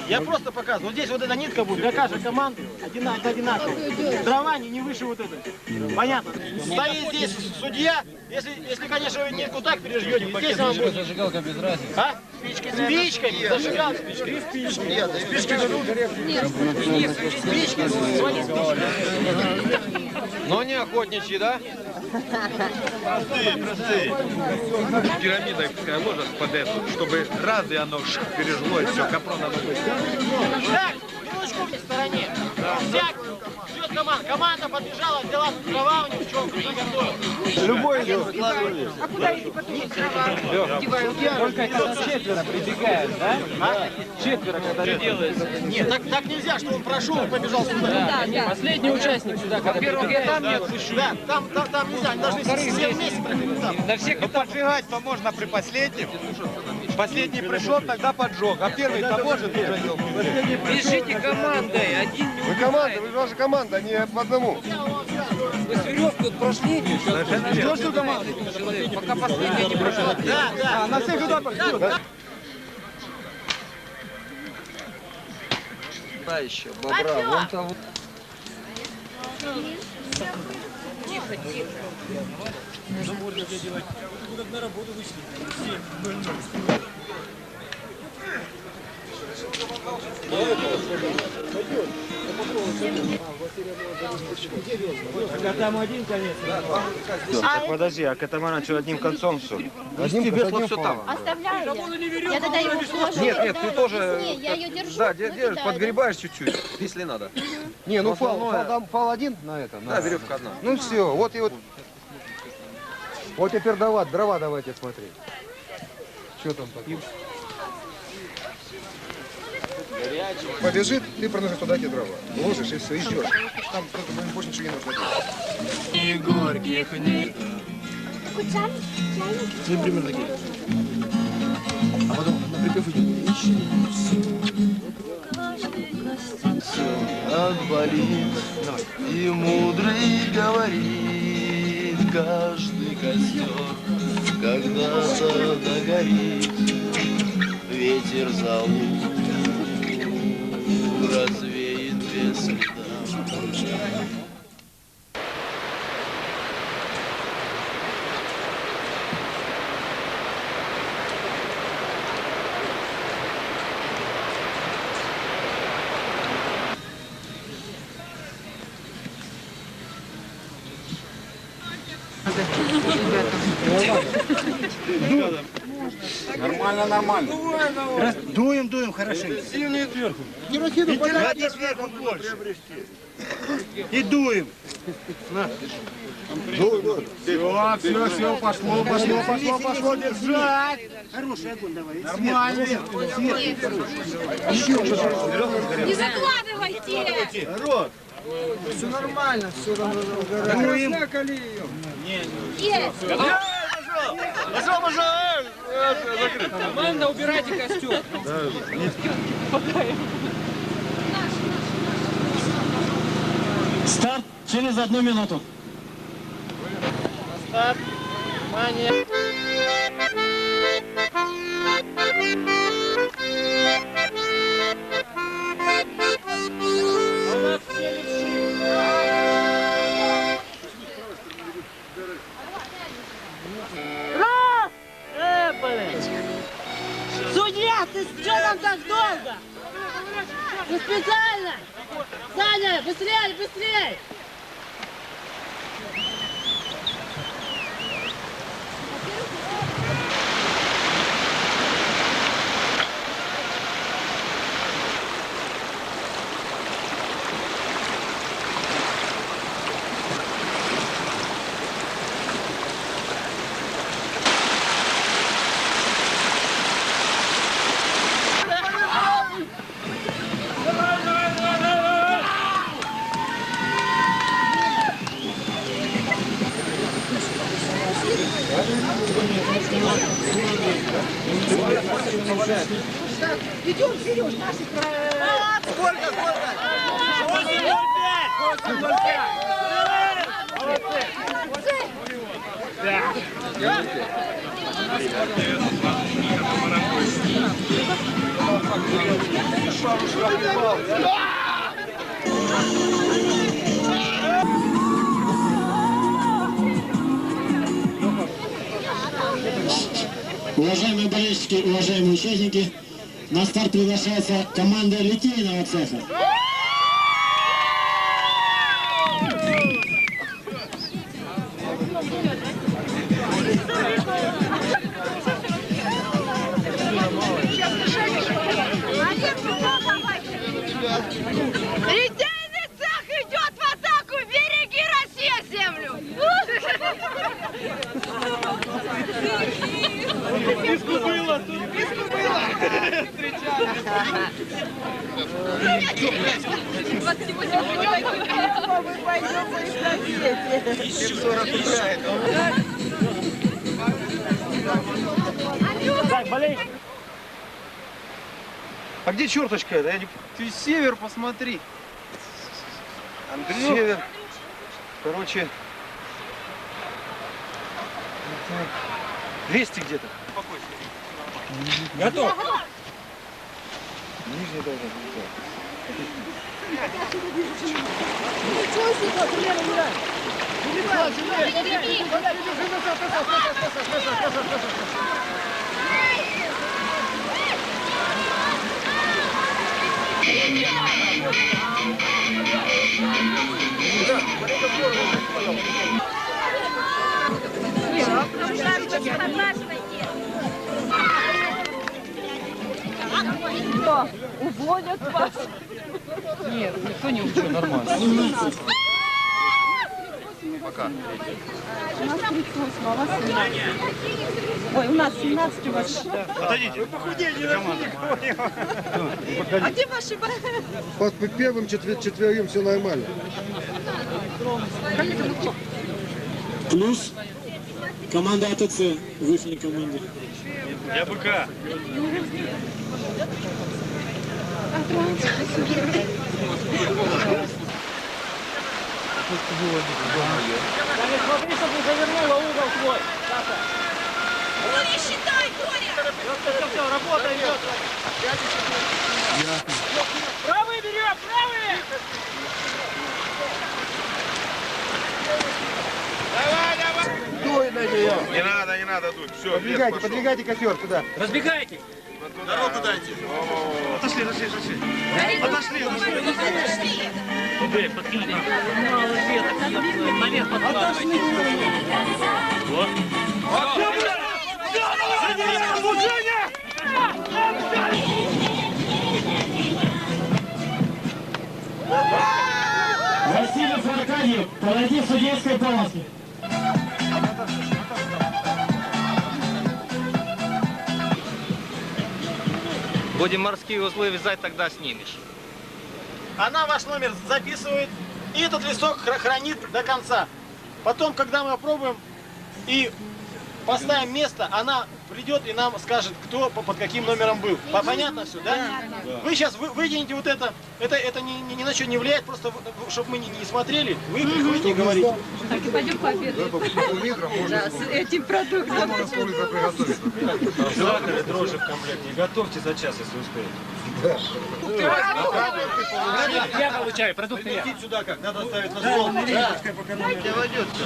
Я просто показываю. Вот здесь вот эта нитка будет для каждой команды одинаковая. Дрова не выше вот этой. Понятно? Стоит здесь судья. Если конечно, вы нитку так пережгете, здесь она будет. Зажигалка без разницы. А? Спичками, зажигалка, спички. Спички берут. Спички, свои спички. Но не охотничьи, да? Простые. Пирамида ложат под эту, чтобы раз и оно пережгло, и все, капрон оно будет. Так, минуточку в стороне. Всяк, Команда подбежала, взяла дрова у них, что приготовила. Любой идет. А куда эти потом дрова девают? Только когда четверо прибегают, да? А? Четверо, когда делается. Нет, так нельзя, что он прошел и побежал сюда. Да. Последний участник сюда. Во-первых, я там не отпущу. Да, там нельзя, они должны все вместе проходить. Ну, поджигать-то можно при последнем. Последний пришел, тогда поджег, а первый-то может уже не. Бежите командой, один не Вы команда, вы же ваша команда, а не по одному. Вы с веревкой прошли? Что ж команда? Пока последний не прошел. Да. На всех удар пошли. Да, еще, бобра, вон там. Тихо. На работу вышли. А там один конец. Так, подожди, а катамаран что, одним концом все? Одним весло все там. Оставляю я тогда его сложу. Нет, ты тоже. Я ее держу. Да, держишь, подгребаешь чуть-чуть, если надо. Не, ну фал один на это. Да, веревка одна. Ну все, вот и вот. Вот теперь дрова давайте смотреть. Что там такое? Побежит, ты проносишь туда эти дрова. Ложишь и все, идешь. Там только больше ничего не нужно делать. И горьких нет. Ну, примерно такие. А потом на припев идет. Отболит, и мудрый говорит, каждый костер когда-то догорит, ветер за луг развеет без следа. Нормально. Дуем, хорошенько. Сильнее сверху. И сверху больше. И дуем. Все, пошло, держать. Хороший огонь давай. Нормально. Не закладывайте! Народ. Все нормально, все там. Есть! Команда, убирайте костюм. Старт через 1 минуту. Старт. Внимание. Судья, ты что там так долго? Ты специально? Саня, быстрее! Идем, Сереж, наши края. Сколько? 8. Уважаемые болельщики, уважаемые участники, на старт приглашается команда литейного цеха. Литейный цех идет в атаку! Так, болей. А где черточка? Ты север посмотри. Север. Короче, 200 где-то. Готов. Нижний должен быть. Что, уводят вас? Нет, никто не учил, нормально. Пока. У нас 38, а у вас 17. Ой, у нас 17, у вас. Подойдите. А где ваши Под первым четверым все нормально. Плюс команда АТЦ в их команде. Я БК. Смотри, чтобы не завернула угол твой. Ну не считай, Коля! Все, работа идет. Правый берем, правый! Дуй на нее. Не надо дуть. Все, Подвигайте костер туда. Разбегайте. Дорогу дайте. Отошли. Теперь подкинуть. Мало веток. Наверх подкладывайте. Вот. Васильев Аркадьев, подойди к судейской полоске. Будем морские узлы вязать, тогда снимешь. Она ваш номер записывает и этот листок хранит до конца. Потом, когда мы опробуем и поставим место, она придет и нам скажет, кто под каким номером был. Понятно все, да? Вы сейчас вытяните вот это ни на что не влияет, просто чтобы мы не смотрели, вы приходите и говорите. Так, и пойдем пообедаем. Да, с этим продуктом. Злакали дрожжи в комплекте. Готовьте за час, если успеете. Я получаю продукты. Летит сюда как? Надо ставить на стол. Где войдет все?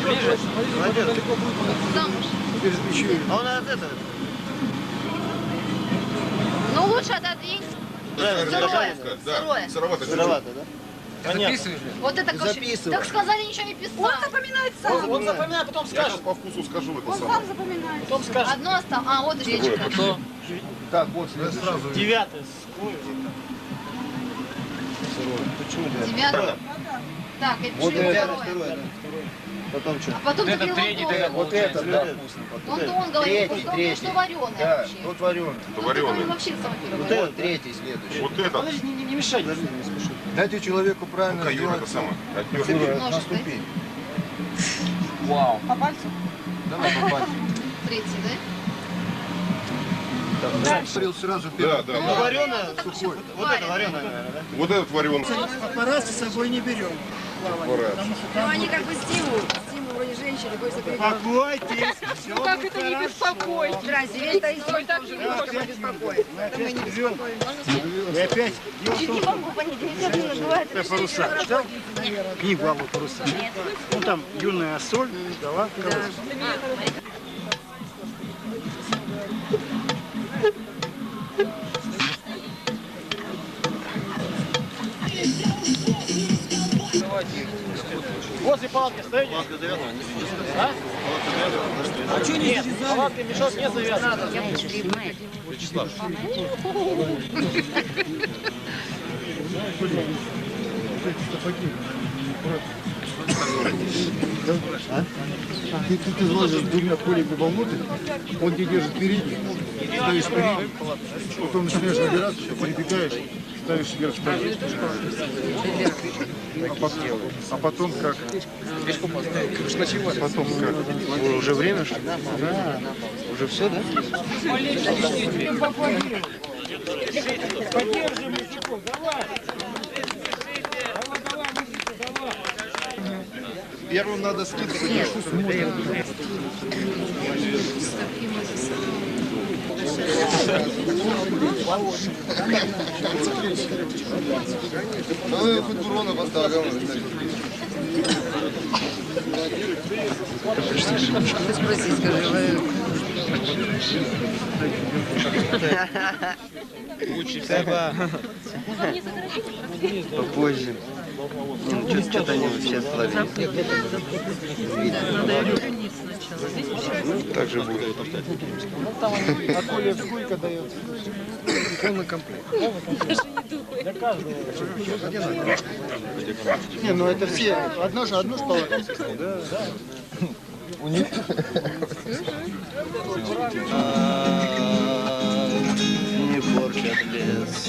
Ближе. А он от этого. Ну лучше отодвинь. Сыровато, да? Вот это кофе. Так сказали, ничего не писал. Он запоминает сам. Он запоминает, потом скажет. По вкусу скажу это Он сам запоминает. Потом скажет. Одно осталось. А, вот еще. Так, вот сразу. 9. Почему Девятое. Так, это Вот еще это второе. Потом что? А потом ты говорил, Вот это, да, вкусно. он говорит, что вареное Да, вообще. тут вареный. Это вареный. Вообще самый Вот это третий, следующий. Вот это. Подожди, не мешайте. Дайте человеку правильно Ну-ка, Юра, сделать. это самое. Отнёс. Наступи. Вау. По пальцу? Давай по пальцу. третий, да? Да, сразу первый. Да. Ну, вареное, сухой. Вот это вареное, наверное, да? Вот этот вареный. Аппарат с собой не берем. Ну они как бы стимул вроде женщины, бойся перейдет. Успокойтесь, все Ну как это не беспокоить? Здрасте, это и Так не можем беспокоить. это мы не беспокоимся. Вы опять Не могу понять, нельзя было бывает. это паруса. Читал? Книгу Аллу паруса. Ну там юная соль, дала коробку. Возле палатки стоите? Палатка завязана? А? А что не завязали? Палатка, мешок не завязан. Вячеслав. Ты зложишь двумя пулями волнуты, он тебя держит передний, ставишь передний, потом начинаешь набираться, перебегаешь, ставишь вверх второй. А потом как? Потом как? Уже время, что ли? Да. Уже все, да? Поддержим мужиков, давай! Первым надо скидывать. Ну, хоть урона поставил. Спроси, скажи, Лучше всего. Попозже. Что-то они все словили. Так же будет. А Коля сколько дает? Полный комплект. Для каждого. Не, ну это все. Одно же половина. Да. У них. Не порчат лес.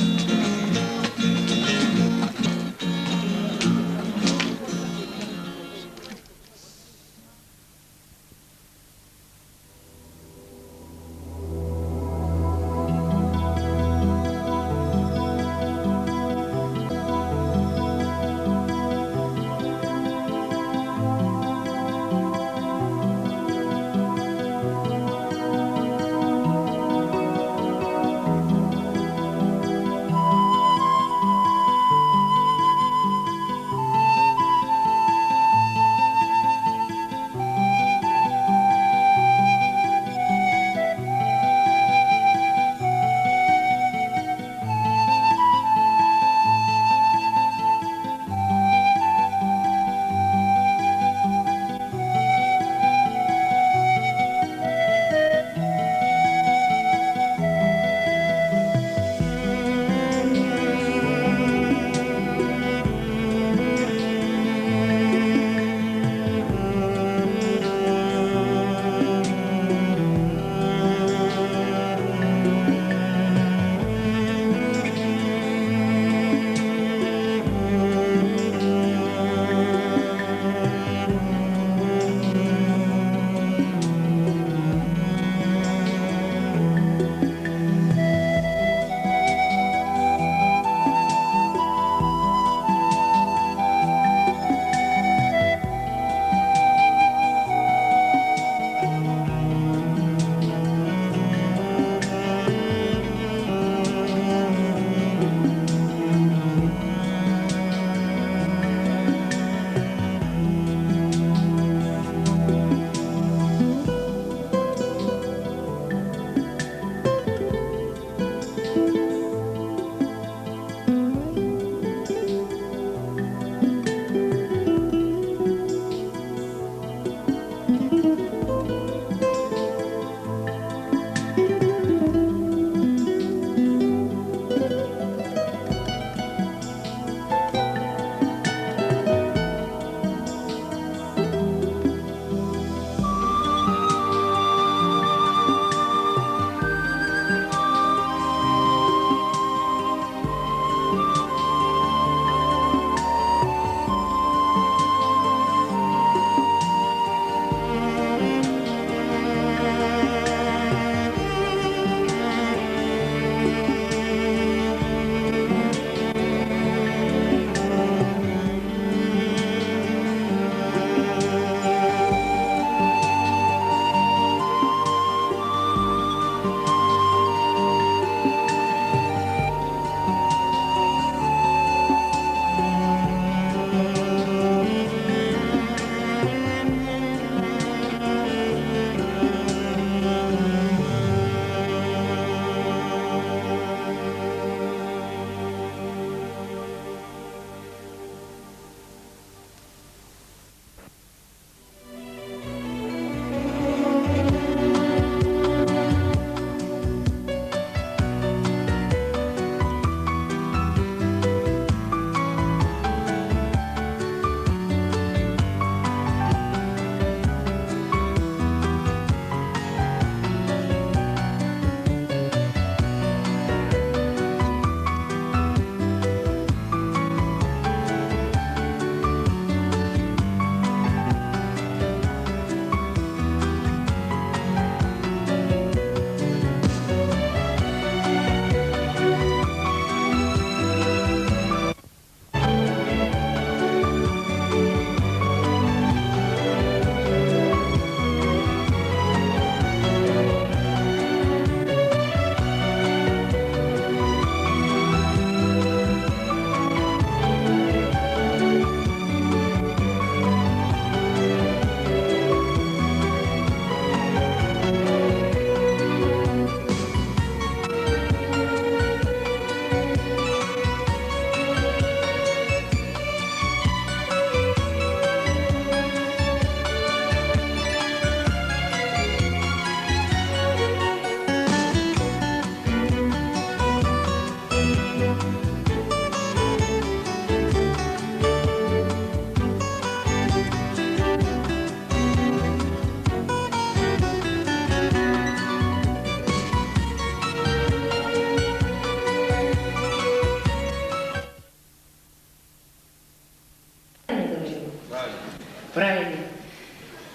Правильно.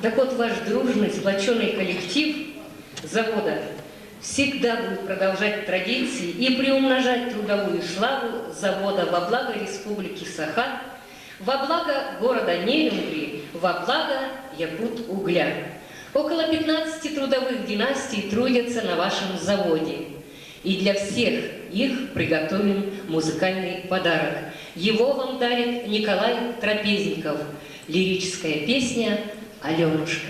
Так вот, ваш дружный, сплоченный коллектив завода всегда будет продолжать традиции и приумножать трудовую славу завода во благо Республики Саха, во благо города Нерюнгри, во благо Якут-Угля. Около 15 трудовых династий трудятся на вашем заводе. И для всех их приготовлен музыкальный подарок. Его вам дарит Николай Трапезников. Лирическая песня «Аленушка».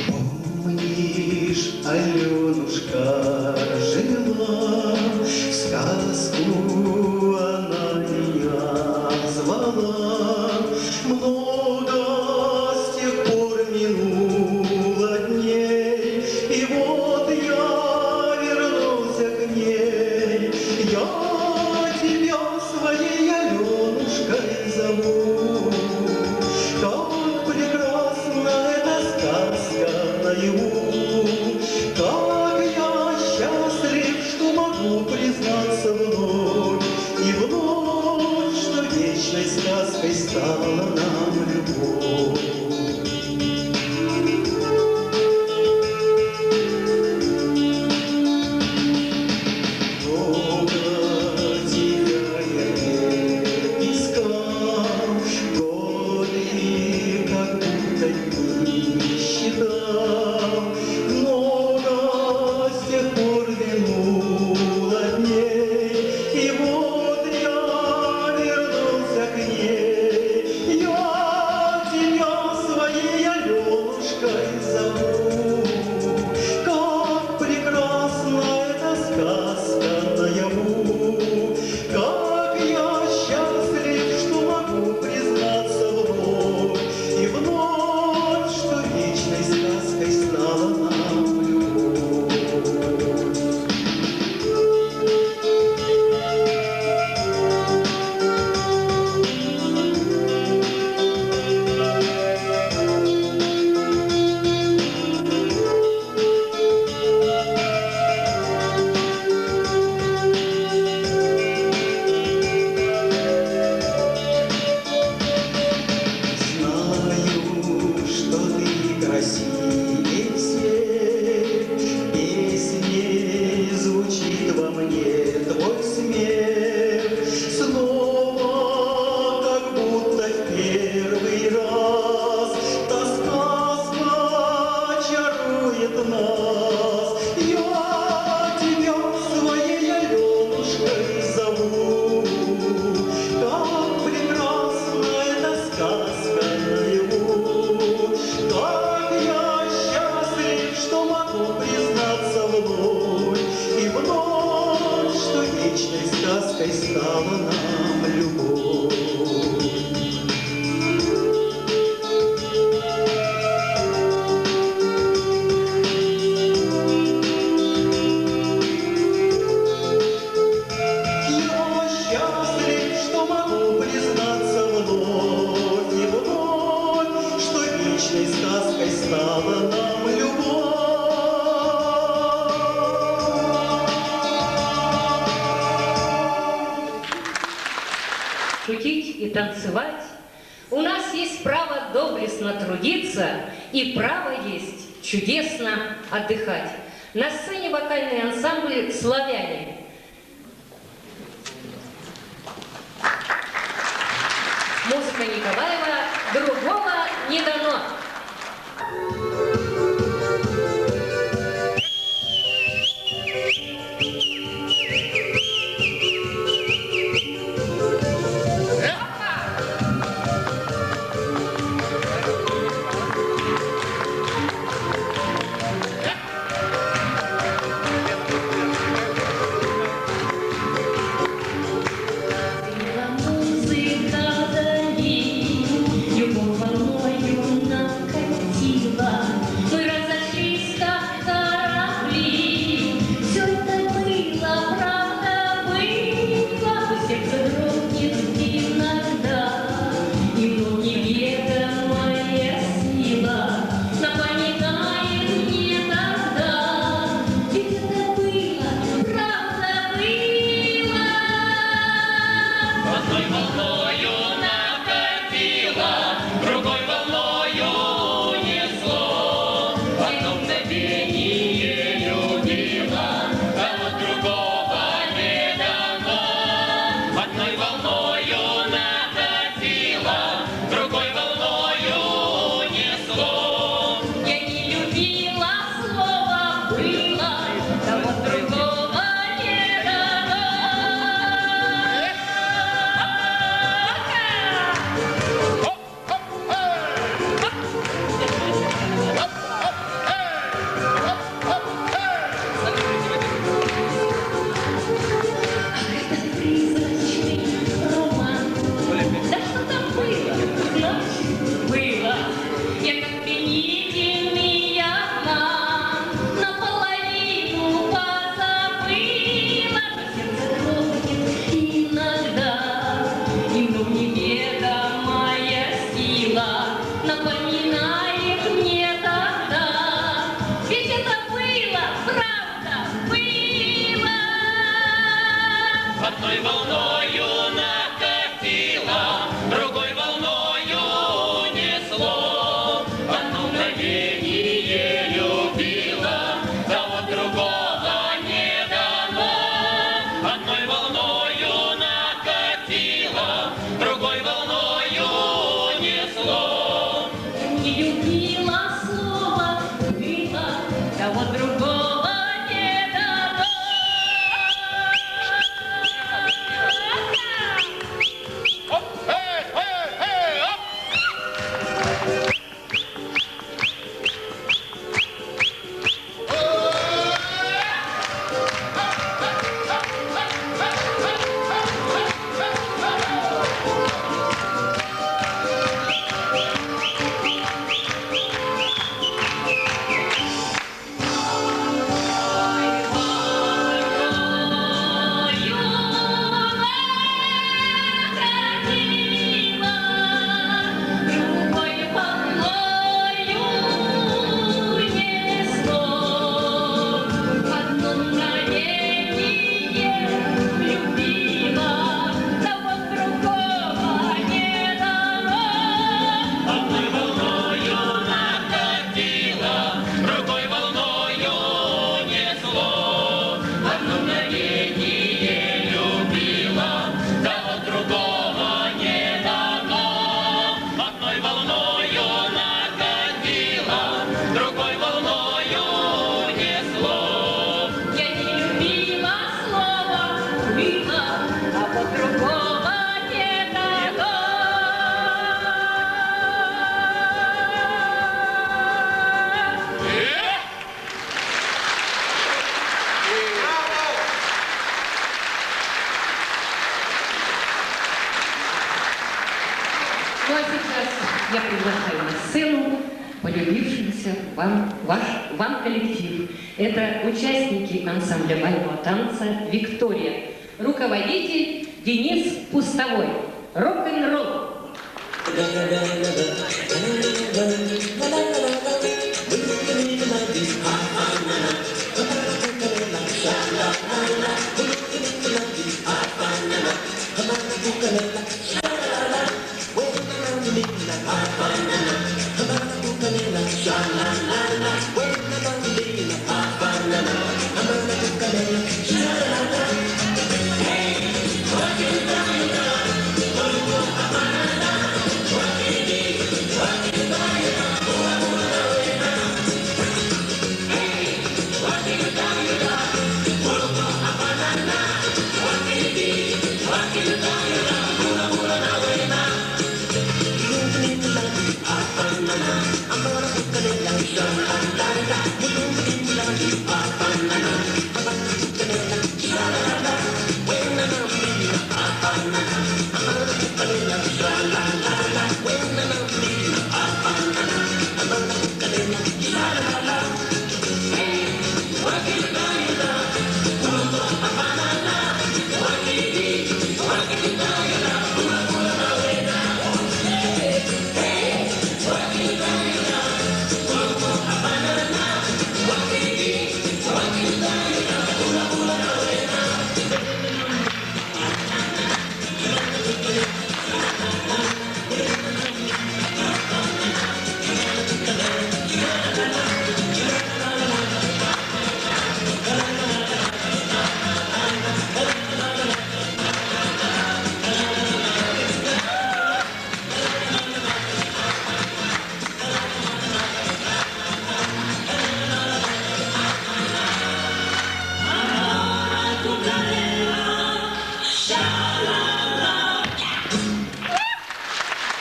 Помнишь, Аленушка жила, в сказку она меня звала. Много с тех пор минуло дней, и вот я вернулся к ней. Я тебя своей Аленушкой зову. Как прекрасна эта сказка наяву, как я счастлив, что могу признаться вновь, и вновь, что вечной сказкой стала нам любовь. Долго тебя я не искал, годы как будто не считал. Много с тех пор минуло дней, и вот я вернулся к ней. Я тебя своей Аленушкой зову. Как прекрасна эта сказка наяву, как я счастлив, что могу признаться вновь, и вновь, что вечной сказкой стала нам любовь. Знаю, что ты красивее всех, в песне звучит во мне твой смех. Снова, как будто в первый раз, та сказка чарует нас. Я тебя своей Аленушкой зову. Как прекрасна эта сказка наяву, как я счастлив, что могу признаться вновь, и вновь, что вечной сказкой стала нам любовь. Я счастлив, что могу признаться вновь, и вновь, что вечной сказкой стала нам любовь. Шутить и танцевать. У нас есть право доблестно трудиться, и право есть чудесно отдыхать. На сцене вокальный ансамбль «Славяне». Музыка Николаева «Другого не дано». Музыка дали, любовь волною нас Ну а сейчас я приглашаю на сцену полюбившийся вам коллектив. Это участники ансамбля бального танца «Виктория». Руководитель Денис Пустовой. Рок-н-ролл.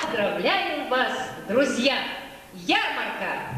Поздравляем вас, друзья! Ярмарка!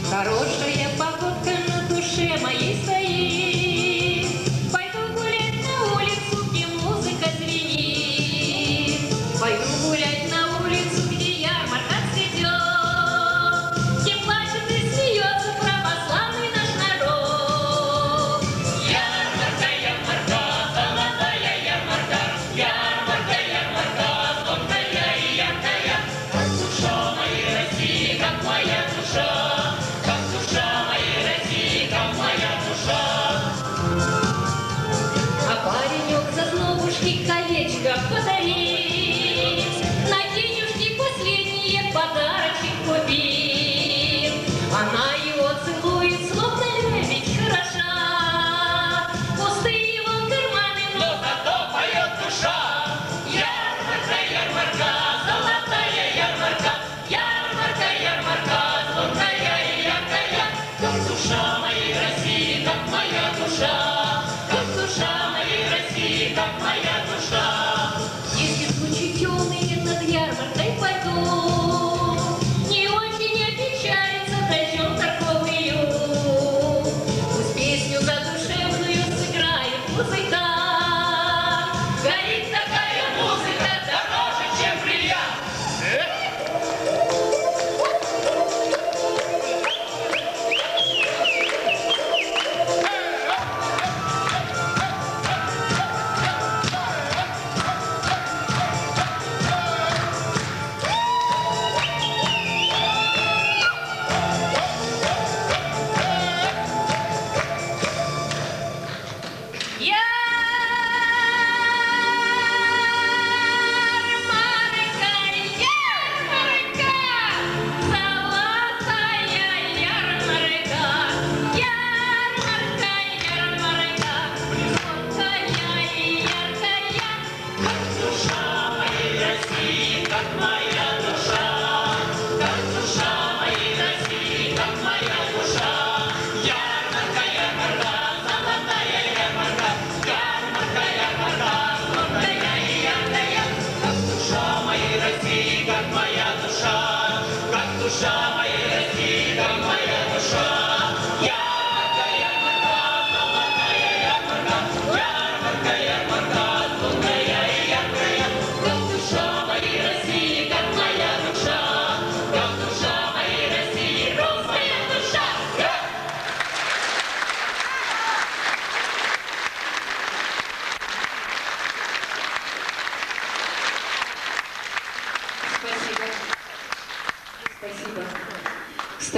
Хорошая погодка на душе моей стоит. Пойду гулять на улице.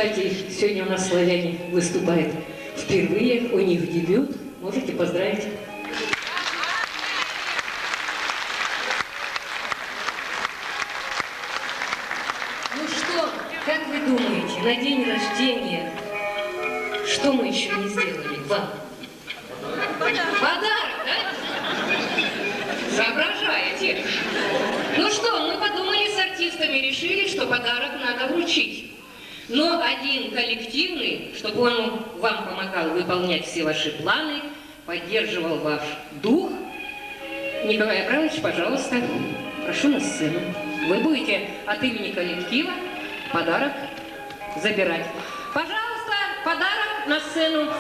Кстати, сегодня у нас славяне выступают впервые, у них дебют. Можете поздравить. Ну что, как вы думаете, на день рождения, что мы еще не сделали вам? Подарок, да? Соображаете. Ну что, мы подумали с артистами, решили, что подарок надо вручить. Но один коллективный, чтобы он вам помогал выполнять все ваши планы, поддерживал ваш дух. Николай Абрамович, пожалуйста, прошу на сцену. Вы будете от имени коллектива подарок забирать. Пожалуйста, подарок на сцену.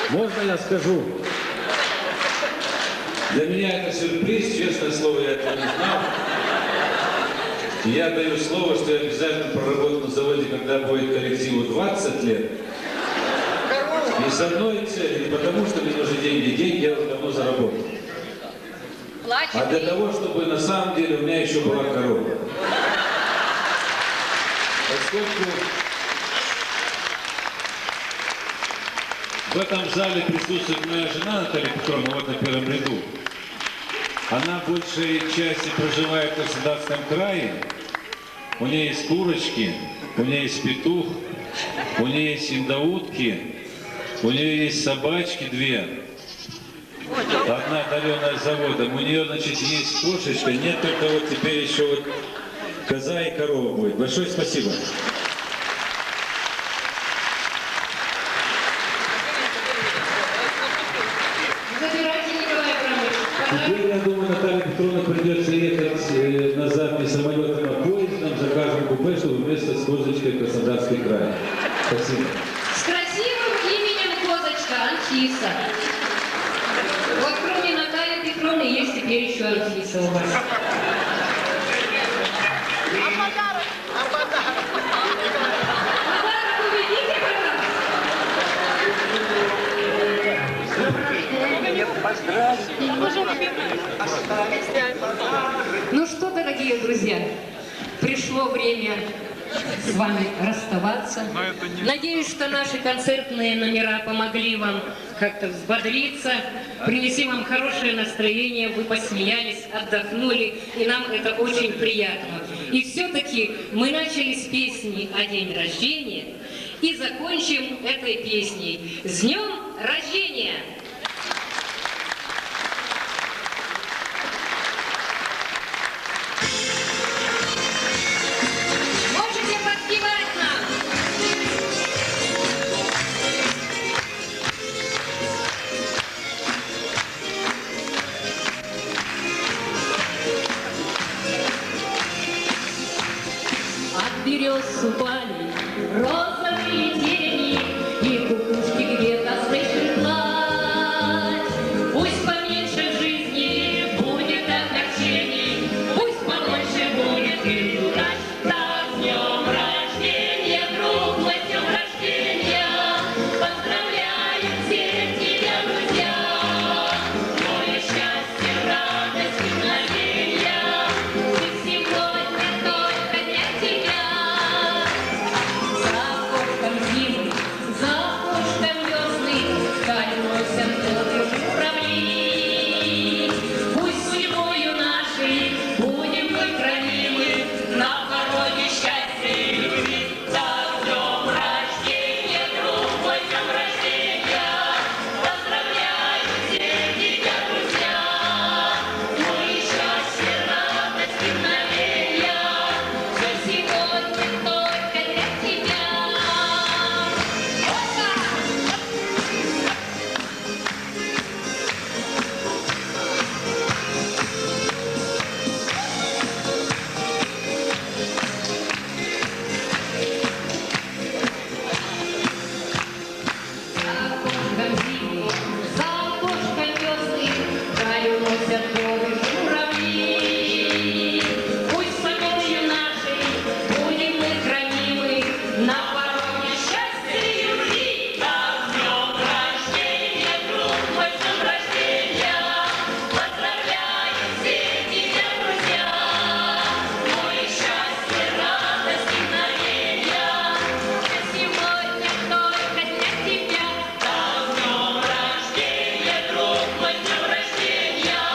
Можно я скажу? Для меня это сюрприз, честное слово, я этого не знал. И я даю слово, что я обязательно проработаю на заводе, когда будет коллективу 20 лет. И с одной целью, не потому что мне нужны деньги. Деньги я уже давно заработал. А для того, чтобы на самом деле у меня еще была корова. Поскольку в этом зале присутствует моя жена Наталья Петровна, вот на первом ряду. Она большей части проживает в Краснодарском крае. У нее есть курочки, у нее есть петух, у нее есть индаутки, у нее есть собачки две. Одна дареная заводом. У нее, значит, есть кошечка, нет только вот теперь еще вот коза и корова будет. Большое спасибо. Теперь, я думаю, Наталья Петровна придется ехать назад не самолетом, а поездом, закажем купе, чтобы вместо с козочкой Краснодарский край. Спасибо. С красивым именем козочка Анфиса. Вот кроме Натальи Петровны есть теперь еще Анфиса у вас. А подарок? А подарок? Подарок увидите, Ну что, дорогие друзья, пришло время с вами расставаться. Надеюсь, что наши концертные номера помогли вам как-то взбодриться, принесли вам хорошее настроение, вы посмеялись, отдохнули, и нам это очень приятно. И все-таки мы начали с песни о день рождения и закончим этой песней. С днем рождения! Можете подпевать нам! От берез упали розовые тени, и кукушки где-то слышат плач. Пусть поменьше жизни будет огорчений, пусть побольше будет и удач. Так, с днем рождения, друг мой, с днем рождения, поздравляем всех тебя, друзья. Твое счастье, радость и мгновенья, ведь сегодня только для тебя. За окошком зимы на пороге счастья и любви. С днем рождения, друг мой, с днем рождения, поздравляю все тебя, друзья. Ну и счастье, радость, мгновенья, все сегодня только для тебя. С днем рождения, друг мой, с днем рождения,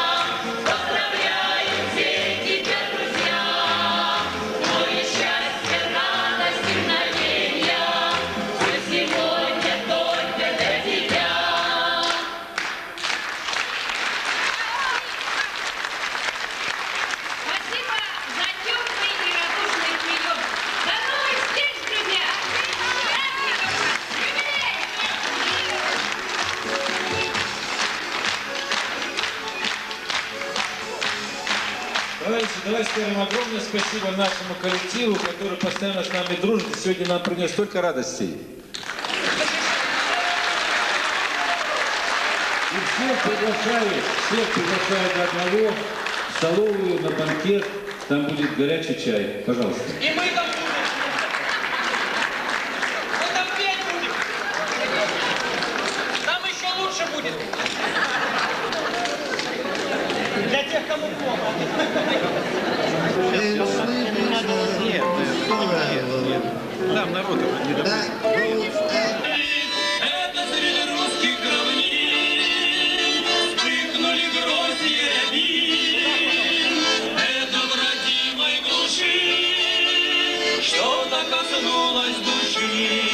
поздравляю все тебя, друзья. Ну и счастье, радость, мгновенья, все сегодня только для тебя. Спасибо за теплый и радушный прием. До новых встреч, друзья! Давайте скажем огромное спасибо нашему коллективу, который постоянно с нами дружит и сегодня нам принес столько радостей. И всех приглашаю до одного в столовую, на банкет, там будет горячий чай. Пожалуйста. И мы там будем. Мы там петь будем. Там еще лучше будет. Для тех, кому плохо. Нет. Там народ не допустит. Это среди русских равнин вспыхнули гроздья рябин. Это в родимой глуши что-то коснулось души.